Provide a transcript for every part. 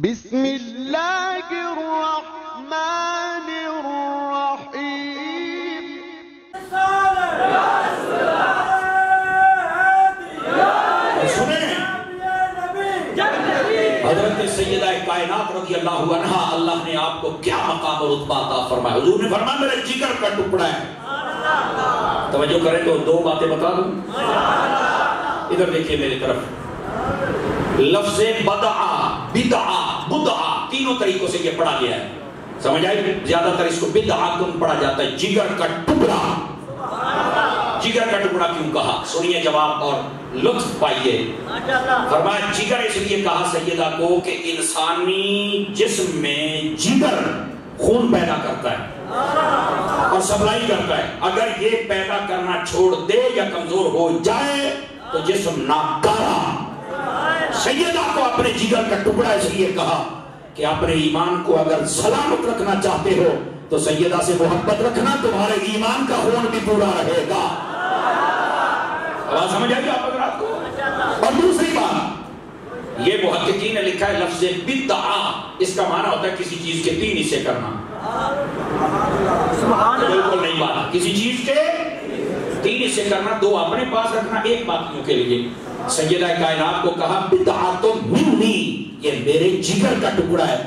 بسم اللہ الرحمن الرحیم حضرت سیدہ کائنات رضی اللہ عنہا اللہ نے آپ کو کیا مقام اور رتبہ عطا فرمایا. حضور نے فرمایا میرے جگر کا ٹکڑا ہے. توجہ کریں تو دو باتیں بتا دوں. ادھر دیکھیے میری طرف. لفظ بدعا بدعا تینوں طریقوں سے یہ پڑھا گیا ہے. سمجھ آئی؟ زیادہ تر اس کو بدعاتن پڑھا جاتا ہے. جگر کا ٹکڑا. جگر کا ٹکڑا کیوں کہا؟ سنیے جواب اور لطف پائیے. فرمایا جگر اس لیے کہا سیدہ کو کہ انسانی جسم میں جگر خون پیدا کرتا ہے اور سپلائی کرتا ہے. اگر یہ پیدا کرنا چھوڑ دے یا کمزور ہو جائے تو جسم ناکارہ. سیدہ کو اپنے جگر کا ٹکڑا اس لیے کہا کہ اپنے ایمان کو اگر سلامت رکھنا چاہتے ہو تو سیدہ سے محبت رکھنا, تمہارے ایمان کا خون بھی پورا رہے گا. سمجھ آئیے آپ حضرات کو. اور دوسری بات, یہ محققین نے لکھا ہے لفظ بدعا اس کا معنی ہوتا ہے کسی چیز کے تین حصے کرنا. بالکل نہیں بات. کسی چیز کے تین حصے کرنا, دو اپنے پاس رکھنا, ایک باقیوں کے لیے. سیدہ کائنات کو کہا بدعاتن منی, یہ میرے جگر کا ٹکڑا ہے.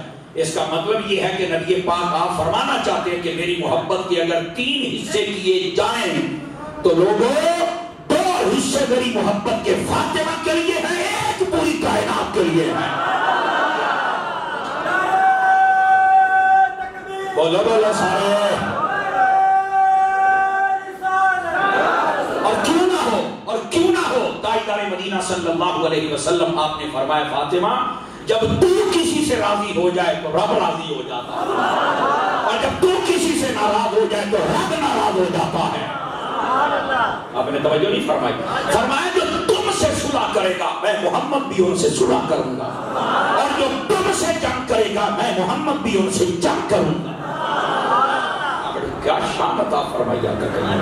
اس کا مطلب یہ ہے کہ نبی پاک آپ فرمانا چاہتے ہیں کہ میری محبت کے اگر تین حصے کیے جائیں تو لوگوں دو حصے میری محبت کے فاطمہ کے لیے ہیں, ایک پوری کائنات کے لیے ہے. بولو بولو سارے. اور کیوں نہ ہو تاجدار مدینہ صلی اللہ علیہ وسلم آپ نے فرمایا فاطمہ جب تو کسی سے راضی ہو جائے تو رب راضی ہو جاتا ہے, اور جب تو کسی سے ناراض ہو جائے تو رب ناراض ہو جاتا ہے. آپ نے توجہ نہیں فرمائی. فرمایا جو تم سے صلح کرے گا میں محمد بھی ان سے صلح کروں گا, اور جو تم سے جنگ کرے گا میں محمد بھی ان سے جنگ کروں گا. کیا شان عطا فرمائی آقا کریم.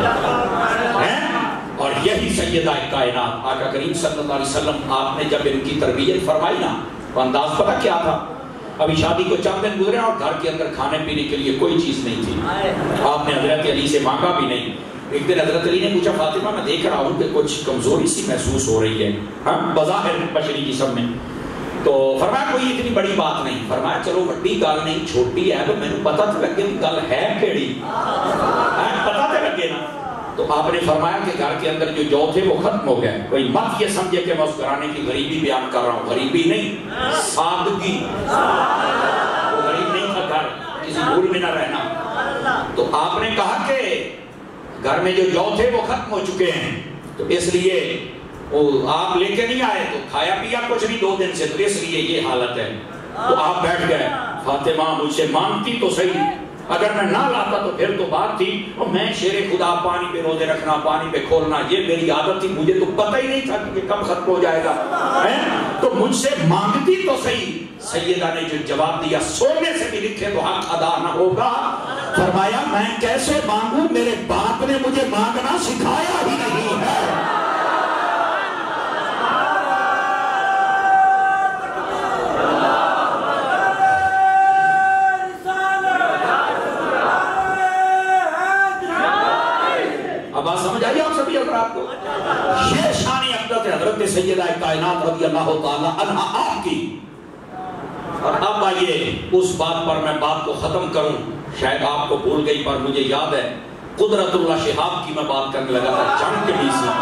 اور یہی سیدہ کائنات آقا کریم صلی اللہ علیہ وسلم آپ نے جب ان کی تربیت فرمائی نا تو انداز پتہ کیا تھا. ابھی شادی کو چند دن گزرے اور گھر کے اندر کھانے پینے کے لیے کوئی چیز نہیں تھی. آپ نے حضرت علی سے مانگا بھی نہیں. ایک دن حضرت علی نے پوچھا فاطمہ میں دیکھ رہا ہوں کہ کچھ کمزوری سی محسوس ہو رہی ہے بظاہر بشری جسم میں. تو فرمایا کوئی اتنی بڑی بات نہیں. فرمایا چلو بڑی گل نہیں چھوٹی ہے تو میں نے پتہ تو لگے گل ہے کیڑی, پتہ تو لگے نا. تو آپ نے فرمایا کہ گھر کے اندر جو جو تھے وہ ختم ہو گئے. کوئی مت یہ سمجھے کہ میں اس گھرانے کی غریبی بیان کر رہا ہوں. غریبی نہیں, سادگی. وہ غریب نہیں تھا گھر, کسی بھول میں نہ رہنا. تو آپ نے کہا کہ گھر میں جو تھے وہ ختم ہو چکے ہیں, تو اس لیے آپ لے کے نہیں آئے تو کھایا پیا کچھ نہیں 2 دن سے, تو اس لیے یہ حالت ہے. تو آپ بیٹھ گئے. فاطمہ مجھ سے مانگتی تو صحیح, اگر میں نہ لاتا تو پھر تو بات تھی. اور میں شیر خدا پانی پہ روزے رکھنا, پانی پہ کھولنا, یہ میری عادت تھی. مجھے تو پتہ ہی نہیں تھا کہ کب ختم ہو جائے گا. تو مجھ سے مانگتی تو صحیح. سیدہ نے جو جواب دیا سونے سے بھی لکھے تو حق ادا نہ ہوگا. فرمایا میں کیسے مانگوں, میرے باپ نے مجھے مانگنا سکھایا ہی نہیں ہے. سمجھ آئیے آپ سبھی حضرات کو. یہ شان اقدس حضرت سیدہ کائنات رضی اللہ تعالی عنہا آپ کی. اور اب آئیے اس بات پر میں بات کو ختم کروں. شاید آپ کو بھول گئی پر مجھے یاد ہے. قدرت اللہ شہاب کی میں بات کرنے لگا تھا جنگ کے بیچ میں.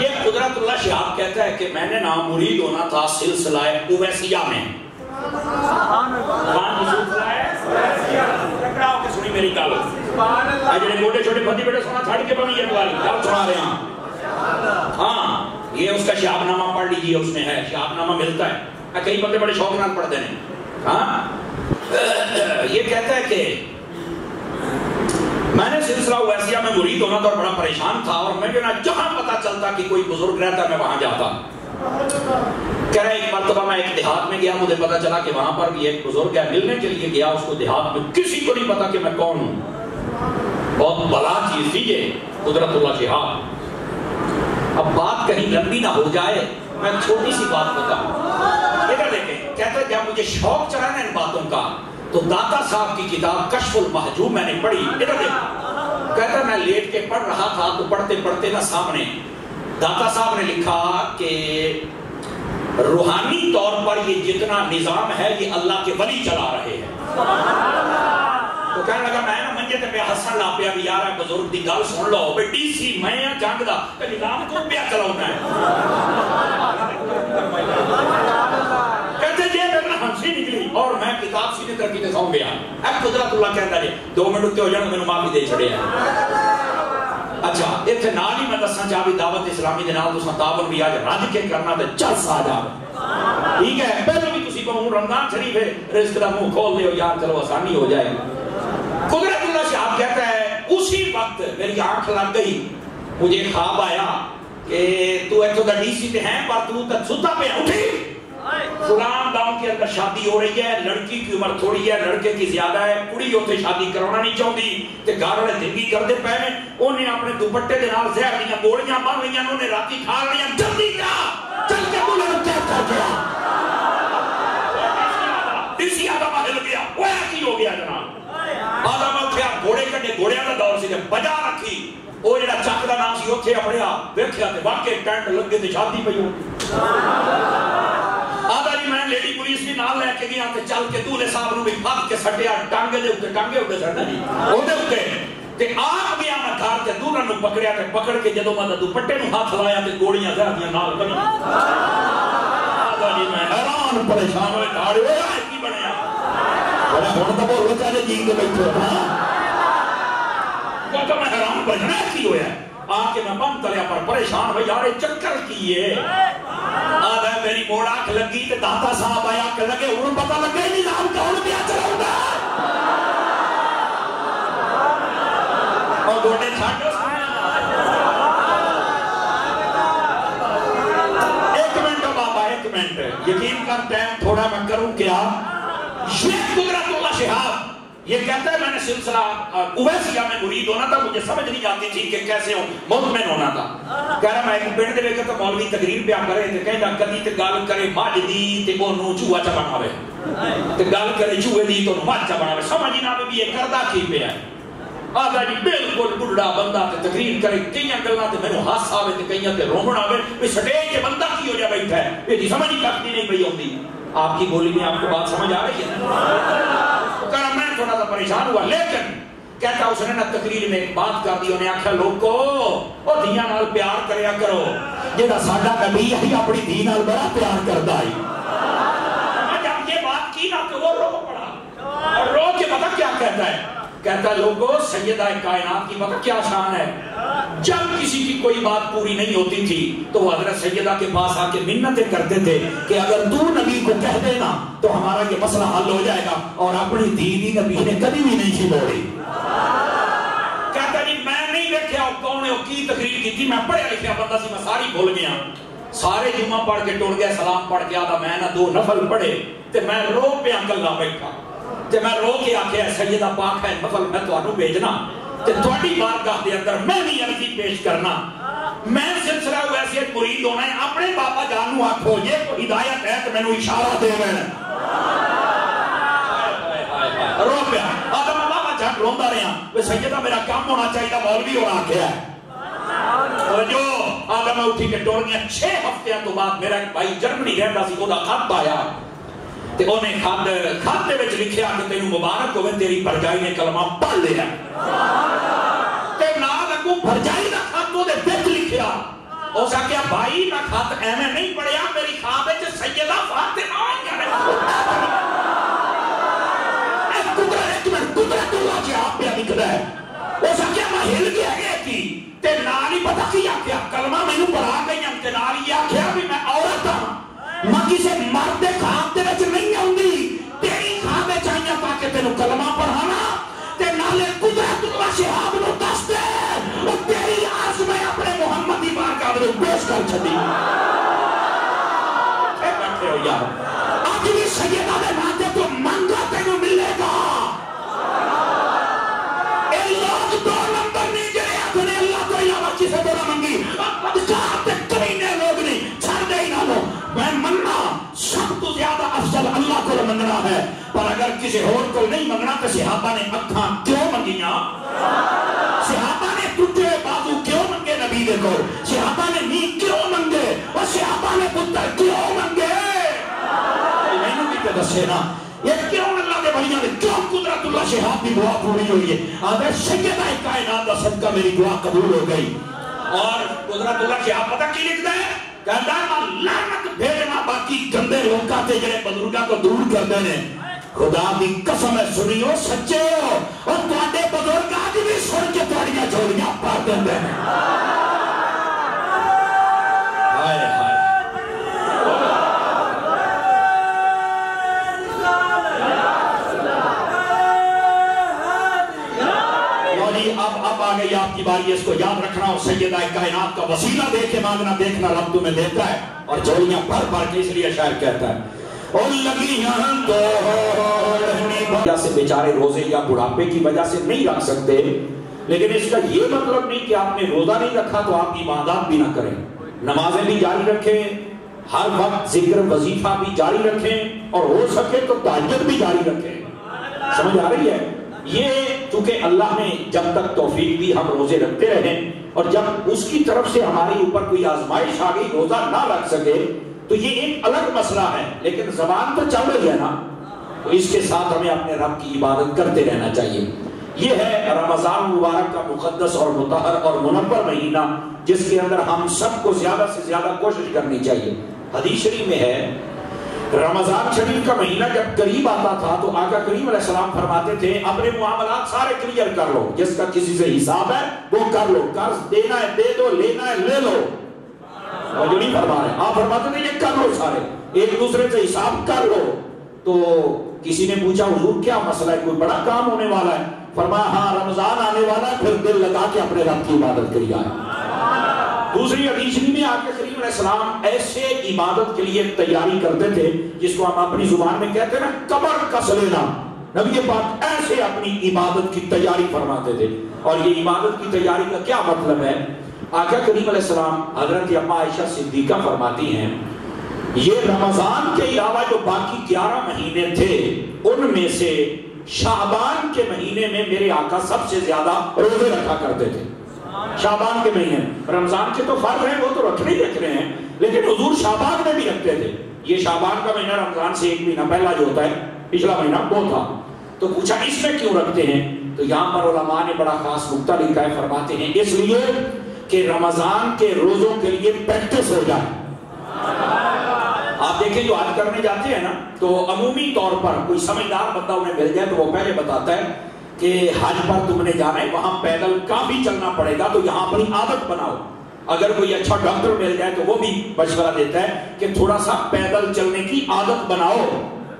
یہ قدرت اللہ شہاب کہتا ہے کہ میں نے نا مرید ہونا تھا سلسلہ اویسیہ میں. سنی میری گل. جڑے موٹے چھوٹے بندی بیٹے سنا چھڑ کے بنی یہ گل سنا رہے ہیں. ہاں یہ اس کا شہاب نامہ پڑھ لیجیے, اس میں ہے شہاب نامہ ملتا ہے. کئی بندے بڑے شوق نال پڑھتے ہیں. ہاں یہ کہتا ہے کہ میں نے سلسلہ اویسیہ میں مرید ہونا تھا اور بڑا پریشان تھا, اور میں جو نا جہاں پتا چلتا کہ کوئی بزرگ رہتا میں وہاں جاتا. کہہ رہا ہے ایک مرتبہ میں ایک دیہات میں گیا, مجھے پتا چلا کہ وہاں پر بھی ایک بزرگ ہے. ملنے کے لیے گیا اس کو دیہات میں, کسی کو نہیں پتا کہ میں کون ہوں. بہت بلا چیز تھی یہ قدرت اللہ شہاب. اب بات کہیں لمبی نہ ہو جائے میں چھوٹی سی بات بتاؤں. ادھر دیکھیں مجھے شوق چڑھا نا ان باتوں کا تو داتا صاحب کی کتاب کشف المحجوب میں نے پڑھی. ادھر دیکھ کہتا میں لیٹ کے پڑھ رہا تھا تو پڑھتے پڑھتے نا سامنے داتا صاحب نے لکھا کہ روحانی طور پر یہ جتنا نظام ہے یہ اللہ کے ولی چلا رہے ہیں. تو کہنے لگا میں نا منجے تے پہ ہسن لا پیا بھی یار بزرگ دی گل سن لو بے ڈی سی میں جنگ دا تے نظام کو پیا چلاؤنا ہے. کہتے جی میرے ہنسی نکلی اور میں کتاب سیدھے کر کے سو گیا. اب قدرت اللہ کہتا جی 2 منٹ اتنے ہو جان میں معافی دے چھڑے ہیں. اچھا اتنے نال ہی میں دسنا چاہ بھی دعوت اسلامی دے نال تساں تعاون بھی آج رج کے کرنا تے چس آ جاوے. ٹھیک ہے پہلے بھی تسی کو رمضان شریف ہے رزق دا منہ کھول دیو یار چلو آسانی ہو جائے. قدرت اللہ شاہد کہتا ہے اسی وقت میری آنکھ لگ گئی مجھے خواب آیا کہ تو ایک تو دا ڈی سی تے ہیں پر تو تا ستا پہ اٹھی فلان گاؤں کے اندر شادی ہو رہی ہے لڑکی کی عمر تھوڑی ہے لڑکے کی زیادہ ہے کڑی ہوتے شادی کرانا نہیں چاہتی تے گھر والے دنگی کرتے پے انہیں اپنے دوپٹے دے نال زہر دیاں گولیاں بن لئیاں انہوں نے راتی کھا لیاں جلدی جا چل کے بولے کیا کر گیا اسی آدم ہل گیا وہ ایسی ہو گیا جناب آدم اٹھیا گھوڑے کٹے گھوڑیاں کا دور سی بجا رکھی وہ جڑا چک دا نام سی اوتھے اپنے ویکھیا تے واقعی ٹینٹ لگے تے شادی پئی ہو. آدھا جی میں لیڈی پولیس بھی نال لے کے گیا تے چل کے دولے صاحب نو بھی پھڑ کے سٹیا ٹانگے دے اوتے سٹنا جی اودے اوتے تے آ گیا میں گھر تے دولے نو پکڑیا تے پکڑ کے جدوں میں دوپٹے نو ہاتھ لایا تے گوڑیاں زہریاں نال بنی. آدھا جی میں حیران پریشان ہوئے دھاڑے ہوئے کی بنیا بڑا ہن تے بولو چاہے جی کے بیٹھے ہاں تو میں حیران بجنا کی ہویا آ کے میں بم تلیا پر پریشان ہوئی یار چکر کی ہے. آدھا میری موڑ آنکھ لگی تے داتا صاحب آیا کہ لگے انہوں پتہ لگے نہیں نام کون پیا چلاؤں گا اور گوڑے چھاٹو ایک منٹ بابا ایک منٹ یقین کر ٹائم تھوڑا میں کروں کیا یہ قدرت اللہ شہاب یہ کہتا ہے میں نے سلسلہ اویسیہ میں مرید ہونا تھا مجھے سمجھ نہیں جاتی تھی کہ کیسے ہوں مطمئن ہونا تھا. کہہ رہا میں ایک پنڈ دے ویکھے تو مولوی تقریر پیا کرے تے کہندا کدی تے گل کرے مجھ دی تے اونوں چوہا چا بناوے تے گل کرے چوہے دی تے مجھ چا بناوے سمجھ نہ آوے بھی یہ کردا کی پیا ہے. آدھا جی بالکل بڑھڑا بندہ تے تقریر کرے کئیاں گلاں تے مینوں ہنس آوے تے کئیاں تے رومن آوے وی سٹیج تے بندہ کی ہو جا بیٹھا ہے یہ جی سمجھ لگتی نہیں پئی ہوندی. آپ کی بولی میں آپ کو بات سمجھ آ رہی ہے؟ کہا میں تھوڑا سا پریشان ہوا لیکن کہتا اس نے نا تقریر میں ایک بات کر دی انہیں آکھا لوگو او دھیاں نال پیار کریا کرو جیدہ ساڈا نبی ہے اپنی دھی نال بڑا پیار کردا ہے. جب یہ بات کی نا تو وہ رو پڑا اور رو کے پتہ کیا کہتا ہے کہتا ہے لوگو سیدہ کائنات کی پتہ کیا شان ہے جب کسی کی کوئی بات پوری نہیں ہوتی تھی تو وہ حضرت سیدہ کے پاس آ کے منتیں کرتے تھے کہ اگر تو نبی کو کہہ دینا تو ہمارا یہ مسئلہ حل ہو جائے گا اور اپنی دیدی نبی نے کبھی بھی نہیں سی بولی. کہتا جی میں نہیں دیکھا کون ہے کی تقریر کی تھی میں پڑھیا لکھیا بندہ سی میں ساری بھول گیا سارے جمعہ پڑھ کے ٹوڑ گیا سلام پڑھ کے آدھا میں نہ 2 نفل پڑھے تے میں رو پہ انکلہ بیٹھا تے میں رو کے آکھیا سیدہ پاک ہے نفل میں تو آنو بھیجنا تے توڑی بارگاہ دے اندر میں بھی عرضی پیش کرنا میں سلسلہ ویسیت مرید ہونا ہے اپنے بابا جانو آکھو یہ تو ہدایت ہے تو میں نے اشارہ دے میں رو پہ آدھا میں بابا جان روندہ رہا وہ سیدہ میرا کام ہونا چاہیے مولوی ہونا آکھیا ہے اور جو آدھا میں اٹھی کے ٹوڑ گیا 6 ہفتیاں تو بعد میرا ایک بھائی جرمنی رہتا سی خدا خط آیا تے انہیں خط دے وچ لکھیا کہ تینوں مبارک ہوئے تیری بھرجائی نے کلمہ پڑھ لیا تے نال اگوں بھرجائی دا خط دے وچ لکھیا اس آکھیا بھائی میں خط ایویں نہیں پڑھیا میری خواب وچ سیدہ فاطمہ آئی قدرت اللہ کی آپ پہ نکلا ہے اس آکھیا میں ہل گیا ہے کی تے نال ہی پتہ کی آکھیا کلمہ مینوں پڑھا گئی تے نال ہی آکھیا بھی میں عورت ہاں میں کسے مرد خواب دے وچ نہیں آؤندی تیری خواب چاہیے تاکہ تینوں کلمہ پڑھانا تے نالے قدرت اللہ شہاب نو دس دے اور تیری آس میں اپنے محمدی بارگاہ میں پیش کر چھڈی اے بیٹھے ہو یار آج بھی سیدہ دے ناتے تو منگا تینوں ملے گا اے لوگ 2 نمبر نہیں جڑے اپنے اللہ کو علاوہ کسے تو نہ منگی بدکار تے کمینے لوگ نہیں چھڑ دے ہی نہ لو میں مننا سب تو زیادہ افضل فضل اللہ کو منگنا ہے، پر اگر کسی اور کو نہیں منگنا تو صحابہ نے اکھاں کیوں منگیاں؟ صحابہ نے ٹوٹے بازو کیوں منگے نبی دے کو؟ صحابہ نے نیک کیوں منگے؟ اور صحابہ نے پتر کیوں منگے؟ میں نے بھی تے دسے نا یہ کیوں اللہ دے بھائیاں نے کیوں قدرت اللہ شہاب کی دعا پوری ہوئی ہے؟ آدھے سیدہ کائنات دا صدقہ میری دعا قبول ہو گئی۔ اور قدرت اللہ شہاب پتہ کی لکھتا ہے؟ کہتا ہے لعنت بھیجنا باقی گندے لوگ کہتے جنہیں بزرگاں کو دور کر دینے، خدا کی قسم ہے سنیو سچے ہو اور تواڈے بزرگ آج بھی سن کے تواڈیاں جوڑیاں پا دیندے ہیں۔ ہائے ہائے اب آ گئی آپ کی باری، اس کو یاد رکھنا اور سیدہ کائنات کا وسیلہ دے کے مانگنا، دیکھنا رب تمہیں دیتا ہے اور جوڑیاں بھر بھر کے، اس لیے شاعر کہتا ہے اور لگیاں دوڑنی سے بیچارے روزے یا بڑھاپے کی وجہ سے نہیں رکھ سکتے، لیکن اس کا یہ مطلب نہیں کہ آپ نے روزہ نہیں رکھا تو آپ عبادات بھی نہ کریں، نمازیں بھی جاری رکھیں، ہر وقت ذکر وظیفہ بھی جاری رکھیں اور ہو سکے تو تہجد بھی جاری رکھیں۔ سمجھ آ رہی ہے؟ یہ چونکہ اللہ نے جب تک توفیق دی ہم روزے رکھتے رہیں، اور جب اس کی طرف سے ہمارے اوپر کوئی آزمائش آ گئی روزہ نہ رکھ سکے تو یہ ایک الگ مسئلہ ہے، لیکن زبان تو چل رہی ہے نا، تو اس کے ساتھ ہمیں اپنے رب کی عبادت کرتے رہنا چاہیے۔ یہ ہے رمضان مبارک کا مقدس اور مطہر اور منور مہینہ، جس کے اندر ہم سب کو زیادہ سے زیادہ کوشش کرنی چاہیے۔ حدیث شریف میں ہے رمضان شریف کا مہینہ جب قریب آتا تھا تو آقا کریم علیہ السلام فرماتے تھے اپنے معاملات سارے کلیئر کر لو، جس کا کسی سے حساب ہے وہ کر لو، قرض دینا ہے دے دو، لینا ہے لے لو۔ اور جو نہیں فرما رہے آپ فرماتے تھے یہ کر لو، سارے ایک دوسرے سے حساب کر لو۔ تو کسی نے پوچھا حضور کیا مسئلہ ہے، کوئی بڑا کام ہونے والا ہے؟ فرمایا ہاں رمضان آنے والا ہے، پھر دل لگا کے اپنے رب کی عبادت کری آئے۔ دوسری حدیث میں آقا کریم علیہ السلام ایسے عبادت کے لیے تیاری کرتے تھے جس کو ہم اپنی زبان میں کہتے ہیں نا کمر کس لینا، نبی پاک ایسے اپنی عبادت کی تیاری فرماتے تھے۔ اور یہ عبادت کی تیاری کا کیا مطلب ہے؟ آقا کریم علیہ السلام حضرت اما عائشہ صدیقہ فرماتی ہیں یہ رمضان کے علاوہ جو باقی 11 مہینے تھے ان میں سے شعبان کے مہینے میں میرے آقا سب سے زیادہ روزے رکھا کرتے تھے۔ شعبان کے مہینے، رمضان کے تو فرض ہیں وہ تو رکھنے ہی رکھ رہے ہیں، لیکن حضور شعبان میں بھی رکھتے تھے۔ یہ شعبان کا مہینہ رمضان سے ایک مہینہ پہلا جو ہوتا ہے پچھلا مہینہ وہ تھا، تو پوچھا اس میں کیوں رکھتے ہیں؟ تو یہاں پر علماء نے بڑا خاص نقطہ لکھا ہے، فرماتے ہیں اس لیے کہ رمضان کے روزوں کے لیے پریکٹس ہو جائے۔ آپ دیکھیں جو حج کرنے جاتے ہیں نا تو عمومی طور پر کوئی سمجھدار بندہ انہیں مل جائے تو وہ پہلے بتاتا ہے کہ حج پر تم نے جانا ہے وہاں پیدل کافی چلنا پڑے گا تو یہاں اپنی عادت بناؤ۔ اگر کوئی اچھا ڈاکٹر مل جائے تو وہ بھی مشورہ دیتا ہے کہ تھوڑا سا پیدل چلنے کی عادت بناؤ،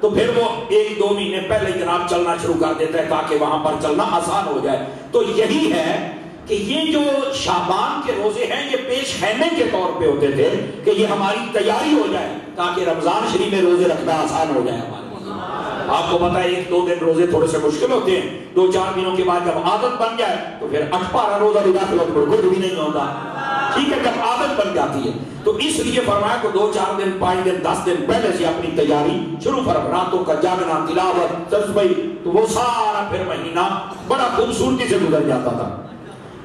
تو پھر وہ 1-2 مہینے پہلے جناب چلنا شروع کر دیتا ہے تاکہ وہاں پر چلنا آسان ہو جائے۔ تو یہی ہے کہ یہ جو شعبان کے روزے ہیں یہ پیش خیمے کے طور پہ ہوتے تھے کہ یہ ہماری تیاری ہو جائے تاکہ رمضان شریف میں روزے رکھنا آسان ہو جائے ہمارے۔ آپ کو پتا ہے 1-2 دن روزے تھوڑے سے مشکل ہوتے ہیں، 2-4 دنوں کے بعد جب عادت بن جائے تو پھر 8 روزہ بھی داخل کچھ بھی نہیں ہوتا، ٹھیک ہے، جب عادت بن جاتی ہے۔ تو اس لیے فرمایا کہ 2-4 دن 5 دن 10 دن پہلے سے اپنی تیاری شروع فرما، راتوں کا جاگنا، تلاوت، تسبیح، تو وہ سارا پھر مہینہ بڑا خوبصورتی سے گزر جاتا تھا۔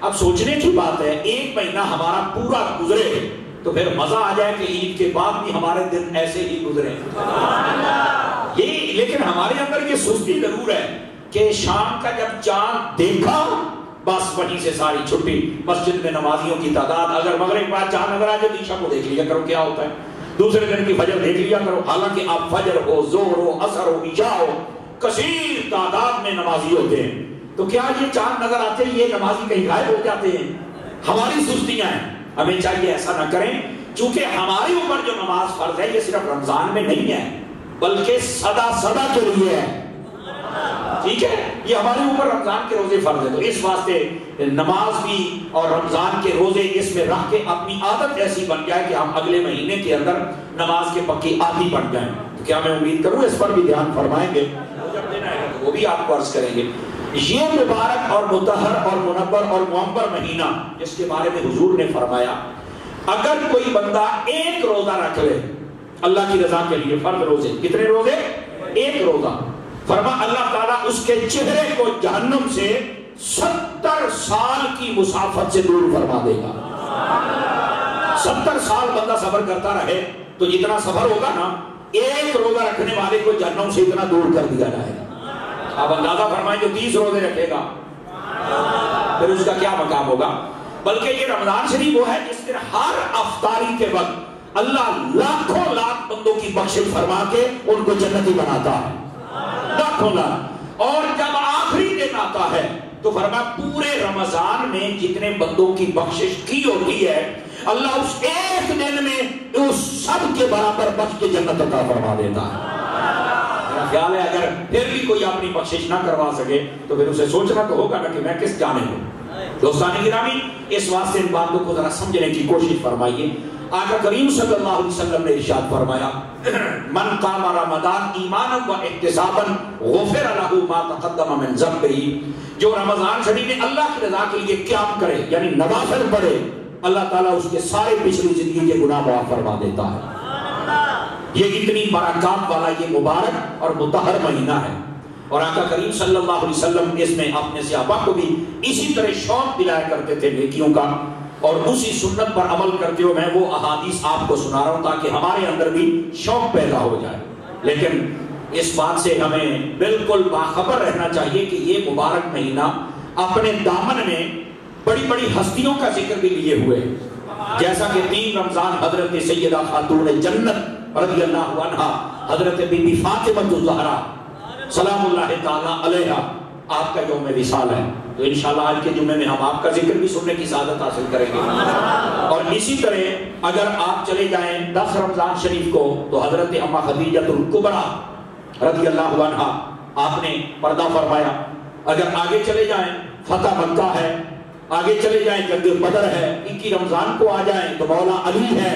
اب سوچنے کی بات ہے ایک مہینہ ہمارا پورا گزرے تو پھر مزہ آ جائے کہ عید کے بعد بھی ہمارے دن ایسے ہی گزرے۔ یہی لیکن ہمارے اندر یہ سستی ضرور ہے کہ شام کا جب چاند دیکھا بس وہیں سے ساری چھٹی، مسجد میں نمازیوں کی تعداد، اگر مغرب بعد چاند نظر آ جائے عشاء کو دیکھ لیا کرو کیا ہوتا ہے، دوسرے دن کی فجر دیکھ لیا کرو، حالانکہ آپ فجر ہو، ظہر ہو، عصر ہو، عشاء ہو، کثیر تعداد میں نمازی ہوتے ہیں، تو کیا یہ چاند نظر آتے ہیں یہ نمازی کہیں غائب ہو جاتے ہیں؟ ہماری سستیاں ہیں، ہمیں چاہیے ایسا نہ کریں، چونکہ ہمارے اوپر جو نماز فرض ہے یہ صرف رمضان میں نہیں ہے بلکہ سدا سدا کے لیے ہے، ٹھیک ہے، یہ ہمارے اوپر رمضان کے روزے فرض ہے، تو اس واسطے نماز بھی اور رمضان کے روزے اس میں رکھ کے اپنی عادت ایسی بن جائے کہ ہم اگلے مہینے کے اندر نماز کے پکی عادی بن جائیں۔ تو کیا میں امید کروں اس پر بھی دھیان فرمائیں گے، جب دینا ہے تو وہ بھی آپ کو عرض کریں گے۔ یہ مبارک اور مطہر اور منور اور معمر مہینہ جس کے بارے میں حضور نے فرمایا اگر کوئی بندہ ایک روزہ رکھ لے اللہ کی رضا کے لیے فرض روزے. کتنے روزے؟ ایک روزہ. فرما اللہ تعالیٰ اس کے چہرے کو جہنم سے 70 سال کی مسافت سے دور فرما دے گا. 70 سال بندہ سفر کرتا رہے تو جتنا سفر ہوگا نا، ایک روزہ رکھنے والے کو جہنم سے اتنا دور کر دیا جائے گا. اب اندازہ فرمائیں جو 30 روزے رکھے گا پھر اس کا کیا مقام ہوگا. بلکہ یہ رمضان شریف وہ ہے جس دن ہر افطاری کے وقت اللہ لاکھوں لاکھ بندوں کی بخشش فرما کے ان کو جنتی بناتا ہے. لاکھوں لاکھ. اور جب آخری دن آتا ہے تو فرمایا پورے رمضان میں جتنے بندوں کی بخشش کی ہوتی ہے اللہ اس ایک دن میں اس سب کے برابر بخش کے جنت عطا فرما دیتا ہے. میرا خیال ہے اگر پھر بھی کوئی اپنی بخشش نہ کروا سکے تو پھر اسے سوچنا تو ہوگا نا کہ میں کس جانے ہوں. دوستان گرامی، اس واسطے ان باتوں کو ذرا سمجھنے کی کوشش فرمائیے. آقا کریم صلی اللہ علیہ وسلم نے ارشاد فرمایا من قام رمضان ایمانا و احتسابا غفر له ما تقدم من ذنبه. جو رمضان شریف میں اللہ کی رضا کے لیے قیام کرے یعنی نوافل پڑھے، اللہ تعالیٰ اس کے سارے پچھلی زندگی کے گناہ معاف فرما دیتا ہے. یہ اتنی برکات والا یہ مبارک اور مطہر مہینہ ہے. اور آقا کریم صلی اللہ علیہ وسلم اس میں اپنے صحابہ کو بھی اسی طرح شوق دلایا کرتے تھے نیکیوں کا، اور اسی سنت پر عمل کرتے ہوئے میں وہ احادیث آپ کو سنا رہا ہوں تاکہ ہمارے اندر بھی شوق پیدا ہو جائے. لیکن اس بات سے ہمیں بالکل باخبر رہنا چاہیے کہ یہ مبارک مہینہ اپنے دامن میں بڑی بڑی ہستیوں کا ذکر بھی لیے ہوئے، جیسا کہ 3 رمضان حضرت سیدہ خاتون جنت رضی اللہ عنہا حضرت بی بی فاطمہ الزہرا سلام اللہ تعالیٰ علیہا آپ کا یوم وصال ہے. تو انشاءاللہ آج کے جمعے میں ہم آپ کا ذکر بھی سننے کی سعادت حاصل کریں گے. اور اسی طرح اگر آپ چلے جائیں 10 رمضان شریف کو تو حضرت اما خدیجہ الکبریٰ رضی اللہ عنہا آپ نے پردہ فرمایا. اگر آگے چلے جائیں فتح مکہ ہے، آگے چلے جائیں جنگ بدر ہے، 21 رمضان کو آ جائیں تو مولا علی ہے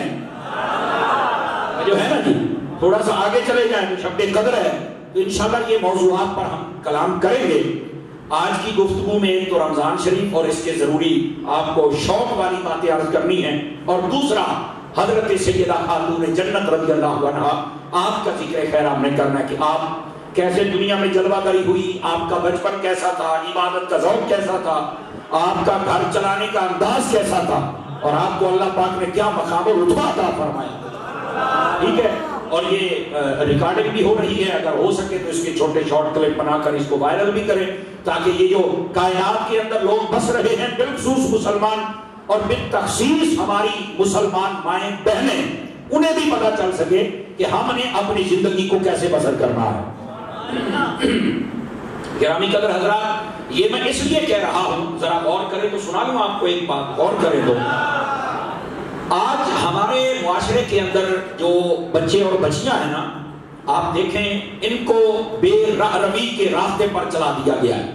جو ہے نا جی. تھوڑا سا آگے چلے جائیں تو شب قدر ہے. تو انشاءاللہ یہ موضوعات پر ہم کلام کریں گے. آج کی گفتگو میں ایک تو رمضان شریف اور اس کے ضروری آپ کو شوق والی باتیں عرض کرنی ہیں، اور دوسرا حضرت سیدہ خاتون جنت رضی اللہ عنہا آپ کا ذکر خیر ہم نے کرنا ہے کہ آپ کیسے دنیا میں جلوہ گری ہوئی، آپ کا بچپن کیسا تھا، عبادت کا ذوق کیسا تھا، آپ کا گھر چلانے کا انداز کیسا تھا، اور آپ کو اللہ پاک نے کیا مقام و رتبہ عطا فرمایا. ٹھیک ہے. اور یہ ریکارڈنگ بھی ہو رہی ہے، اگر ہو سکے تو اس کے چھوٹے شارٹ کلپ بنا کر اس کو وائرل بھی کریں تاکہ یہ جو کائنات کے اندر لوگ بس رہے ہیں بالخصوص مسلمان اور بالتخصیص ہماری مسلمان مائیں بہنیں، انہیں بھی پتہ چل سکے کہ ہم نے اپنی زندگی کو کیسے بسر کرنا ہے. گرامی قدر حضرات، یہ میں اس لیے کہہ رہا ہوں، ذرا غور کریں تو سنا لوں آپ کو ایک بات، غور کریں تو. آج ہمارے معاشرے کے اندر جو بچے اور بچیاں ہیں نا، آپ دیکھیں ان کو بے روی کے راستے پر چلا دیا گیا ہے.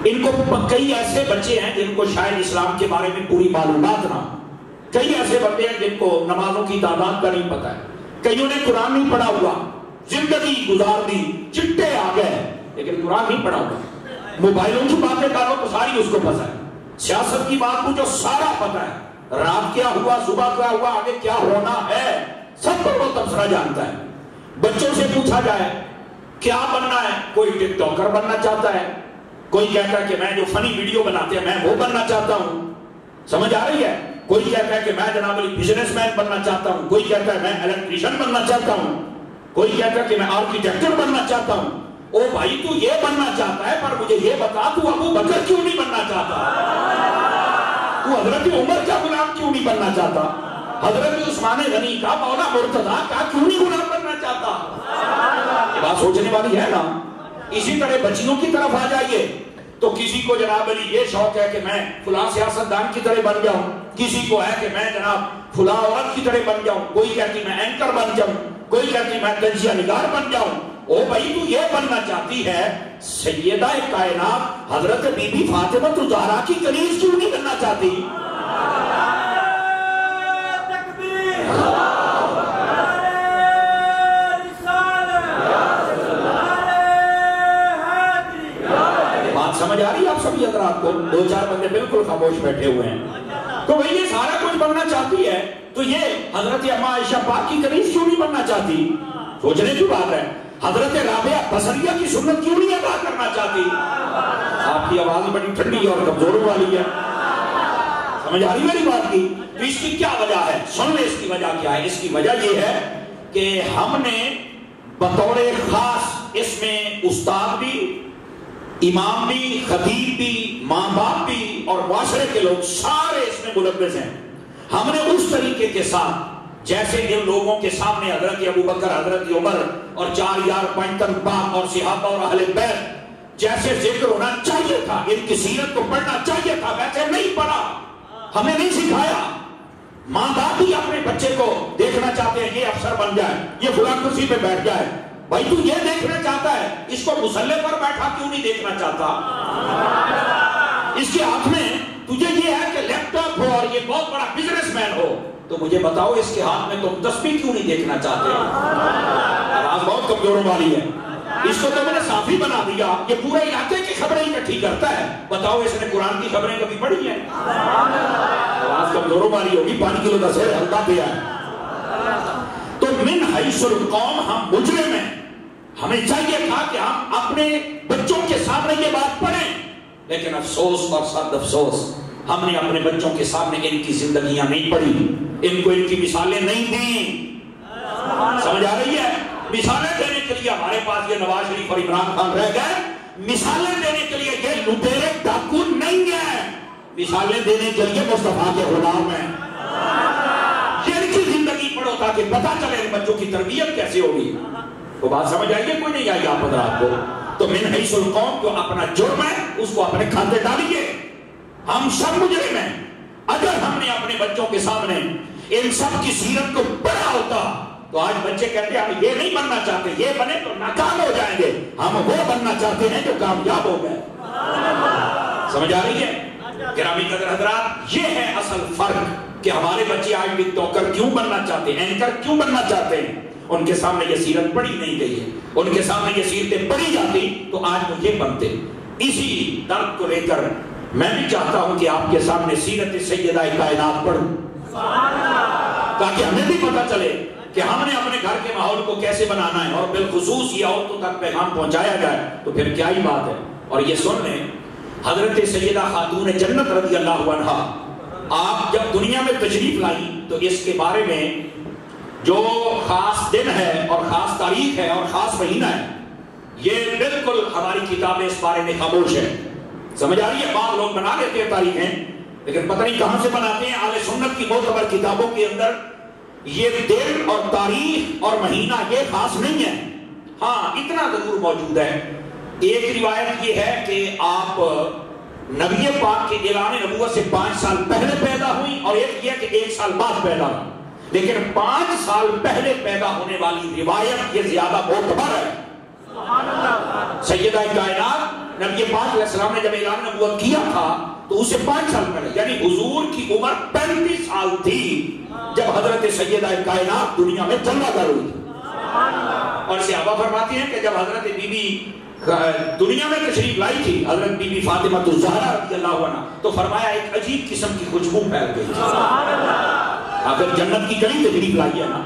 ان کو کئی ایسے بچے ہیں جن کو شاید اسلام کے بارے میں پوری معلومات نہ، کئی ایسے بچے ہیں جن کو نمازوں کی تعداد کا نہیں پتہ ہے، کئیوں نے قرآن نہیں پڑھا ہوا، زندگی گزار دی، چٹے آ گئے لیکن قرآن نہیں پڑھا ہوا. موبائلوں کی باتیں کرو تو ساری اس کو پتہ ہے، سیاست کی بات پوچھو سارا پتہ ہے، رات کیا ہوا، صبح کیا ہوا، آگے کیا ہونا ہے، سب پر وہ تبصرہ جانتا ہے. بچوں سے پوچھا جائے کیا بننا ہے، کوئی ٹک ٹاکر بننا چاہتا ہے، کوئی کہتا ہے کہ میں جو فنی ویڈیو بناتے ہیں میں وہ بننا چاہتا ہوں. سمجھ آ رہی ہے؟ کوئی کہتا ہے کہ میں جناب بزنس مین بننا چاہتا ہوں، کوئی کہتا ہے میں الیکٹریشین بننا چاہتا ہوں، کوئی کہتا ہے کہ میں آرکیٹیکچر بننا چاہتا ہوں. او بھائی تو یہ بننا چاہتا ہے پر مجھے یہ بتا تو ابو بکر کیوں نہیں بننا چاہتا، تو حضرت عمر کا غلام کیوں نہیں بننا چاہتا، حضرت عثمان غنی کا، مولا مرتضیٰ کا کیوں نہیں غلام بننا چاہتا. یہ بات سوچنے والی ہے نا. اسی طرح بچیوں کی طرف آ جائیے تو کسی کو جناب علی یہ شوق ہے کہ میں فلاں سیاستدان کی طرح بن جاؤں، کسی کو ہے کہ میں جناب فلاں عورت کی طرح بن جاؤں، کوئی کہتی میں اینکر بن جاؤں، کوئی کہتی میں تجزیہ نگار بن جاؤں. او بھائی تو یہ بننا چاہتی ہے، سیدہ کائنات حضرت بی بی فاطمہ الزہرا کی کنیز کیوں نہیں بننا چاہتی؟ بات سمجھ آ رہی ہے آپ سبھی حضرات کو؟ 2-4 بندے بالکل خاموش بیٹھے ہوئے ہیں. تو بھئی یہ سارا کچھ سچ بننا چاہتی ہے تو یہ حضرت اما عائشہ پاک کی کنیز کیوں نہیں بننا چاہتی؟ سوچنے کی بات ہے. حضرت رابعہ بصریہ کی سنت کیوں نہیں ادا کرنا چاہتی؟ آپ کی آواز بڑی ٹھنڈی اور کمزوروں والی ہے. سمجھ آ رہی میری بات کی؟ تو اس کی کیا وجہ ہے؟ سن لیں اس کی وجہ کیا ہے. اس کی وجہ یہ ہے کہ ہم نے بطور خاص اس میں استاد بھی، امام بھی، خطیب بھی، ماں باپ بھی اور معاشرے کے لوگ سارے اس میں ملوث ہیں. ہم نے اس طریقے کے ساتھ جیسے ان لوگوں کے سامنے حضرت ابوبکر، حضرت عمر اور 4 یار پنجتن پاک اور صحابہ اور اہل بیت جیسے ذکر ہونا چاہیے تھا، ان کی سیرت کو پڑھنا چاہیے تھا، ویسے نہیں پڑھا. ہمیں نہیں سکھایا. ماں باپ بھی اپنے بچے کو دیکھنا چاہتے ہیں یہ افسر بن جائے، یہ فلاں کرسی پہ بیٹھ جائے. بھائی تو یہ دیکھنا چاہتا ہے، اس کو مسلح پر بیٹھا کیوں نہیں دیکھنا چاہتا؟ اس کے ہاتھ میں تجھے یہ ہے کہ لیپ ٹاپ ہو اور یہ بہت بڑا بزنس مین ہو، تو مجھے بتاؤ اس کے ہاتھ میں تم تسبیح کیوں نہیں دیکھنا چاہتے؟ آواز بہت کمزوروں والی ہے. اس کو تو میں نے صافی بنا دیا، یہ پورے علاقے کی خبریں اکٹھی کرتا ہے. بتاؤ اس نے قرآن کی خبریں کبھی پڑھی ہیں؟ آواز کمزوروں والی ہوگی. 5 کلو کا سیر ہلکا دیا ہے. تو من حیث القوم ہم مجرم ہیں. ہمیں چاہیے تھا کہ ہم اپنے بچوں کے سامنے یہ بات پڑھیں، لیکن افسوس اور صد افسوس ہم نے اپنے بچوں کے سامنے ان کی زندگیاں نہیں پڑھی، ان کو ان کی مثالیں نہیں دیں. سمجھ آ رہی ہے؟ مثالیں دینے کے لیے ہمارے پاس یہ نواز شریف اور عمران خان رہ گئے. مثالیں دینے کے لیے یہ لٹیرے ڈاکو نہیں ہیں. مثالیں دینے کے لیے مصطفیٰ کے غلام ہیں. ان کی زندگی پڑھو تاکہ پتہ چلے ان بچوں کی تربیت کیسے ہوگی. وہ بات سمجھ آئیے کوئی نہیں آئی آپ حضرات کو؟ تو من حیث القوم جو اپنا جرم ہے اس کو اپنے کھاتے ڈالیے. ہم سب مجرم ہیں. اگر ہم نے اپنے بچوں کے سامنے ان سب کی سیرت کو پڑھا ہوتا تو آج بچے کہتے ہیں ہم یہ نہیں بننا چاہتے، یہ بنے تو ناکام ہو جائیں گے، ہم وہ بننا چاہتے ہیں جو کامیاب ہو گئے. سمجھ آ رہی ہے؟ گرامی قدر حضرات، یہ ہے اصل فرق کہ ہمارے بچے آج بھی ٹاکر کیوں بننا چاہتے ہیں، اینکر کیوں بننا چاہتے ہیں. ان کے سامنے یہ سیرت پڑھی نہیں گئی ہے. ان کے سامنے یہ سیرتیں پڑھی جاتی تو آج وہ یہ بنتے. اسی درد کو لے کر میں بھی چاہتا ہوں کہ آپ کے سامنے سیرت سیدہ کائنات پڑھوں تاکہ ہمیں بھی پتہ چلے کہ ہم نے اپنے گھر کے ماحول کو کیسے بنانا ہے اور بالخصوص یہ عورتوں تک پیغام پہنچایا جائے تو پھر کیا ہی بات ہے. اور یہ سن لیں، حضرت سیدہ خاتون جنت رضی اللہ عنہا آپ جب دنیا میں تشریف لائی تو اس کے بارے میں جو خاص دن ہے اور خاص تاریخ ہے اور خاص مہینہ ہے، یہ بالکل ہماری کتابیں اس بارے میں خاموش ہے. سمجھ آ رہی ہے؟ بعض لوگ بنا لیتے ہیں تاریخیں، لیکن پتہ نہیں کہاں سے بناتے ہیں. اہل سنت کی معتبر کتابوں کے اندر یہ دن اور تاریخ اور مہینہ یہ خاص نہیں ہے. ہاں اتنا ضرور موجود ہے. ایک روایت یہ ہے کہ آپ نبی پاک کے اعلان نبوت سے 5 سال پہلے پیدا ہوئی اور ایک یہ کہ 1 سال بعد پیدا ہوئی. لیکن 5 سال پہلے پیدا ہونے والی روایت یہ زیادہ معتبر ہے. سیدہ کائنات نبی پاک علیہ السلام نے جب اعلان نبوت کیا تھا تو اسے 5 سال پہلے، یعنی حضور کی عمر 35 سال تھی جب حضرت سیدہ کائنات دنیا میں جلوہ گر ہوئی تھی. اور صحابہ فرماتے ہیں کہ جب حضرت بی بی دنیا میں تشریف لائی تھی، حضرت بی بی فاطمہ الزہرا رضی اللہ عنہا، تو فرمایا ایک عجیب قسم کی خوشبو پھیل گئی. اگر جنت کی کڑی تشریف لائی ہے نا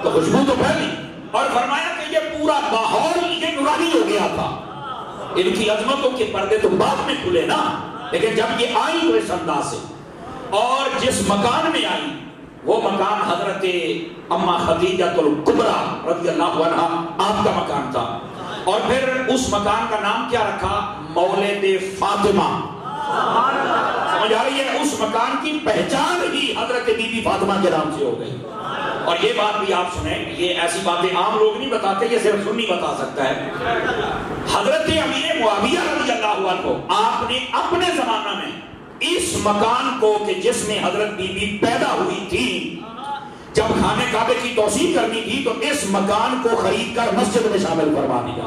تو خوشبو تو پھیلی. اور فرمایا کہ یہ پورا ماحول یہ نورانی ہو گیا تھا. ان کی عظمتوں کے پردے تو بعد میں کھلے نا، لیکن جب یہ آئی تو اس انداز سے، اور جس مکان میں آئی وہ مکان حضرت اما خدیجہ الکبریٰ رضی اللہ عنہا آپ کا مکان تھا. اور پھر اس مکان کا نام کیا رکھا؟ مولد فاطمہ. سمجھ آ رہی ہے؟ اس مکان کی پہچان ہی حضرت بی بی فاطمہ کے نام سے ہو گئی. اور یہ بات بھی آپ سنیں، یہ ایسی باتیں عام لوگ نہیں بتاتے، یہ صرف سنی بتا سکتا ہے. حضرت امیر معاویہ رضی اللہ عنہ آپ نے اپنے زمانہ میں اس مکان کو کہ جس میں حضرت بی بی پیدا ہوئی تھی، جب خانہ کعبے کی توسیع کرنی تھی تو اس مکان کو خرید کر مسجد میں شامل فرما دیا.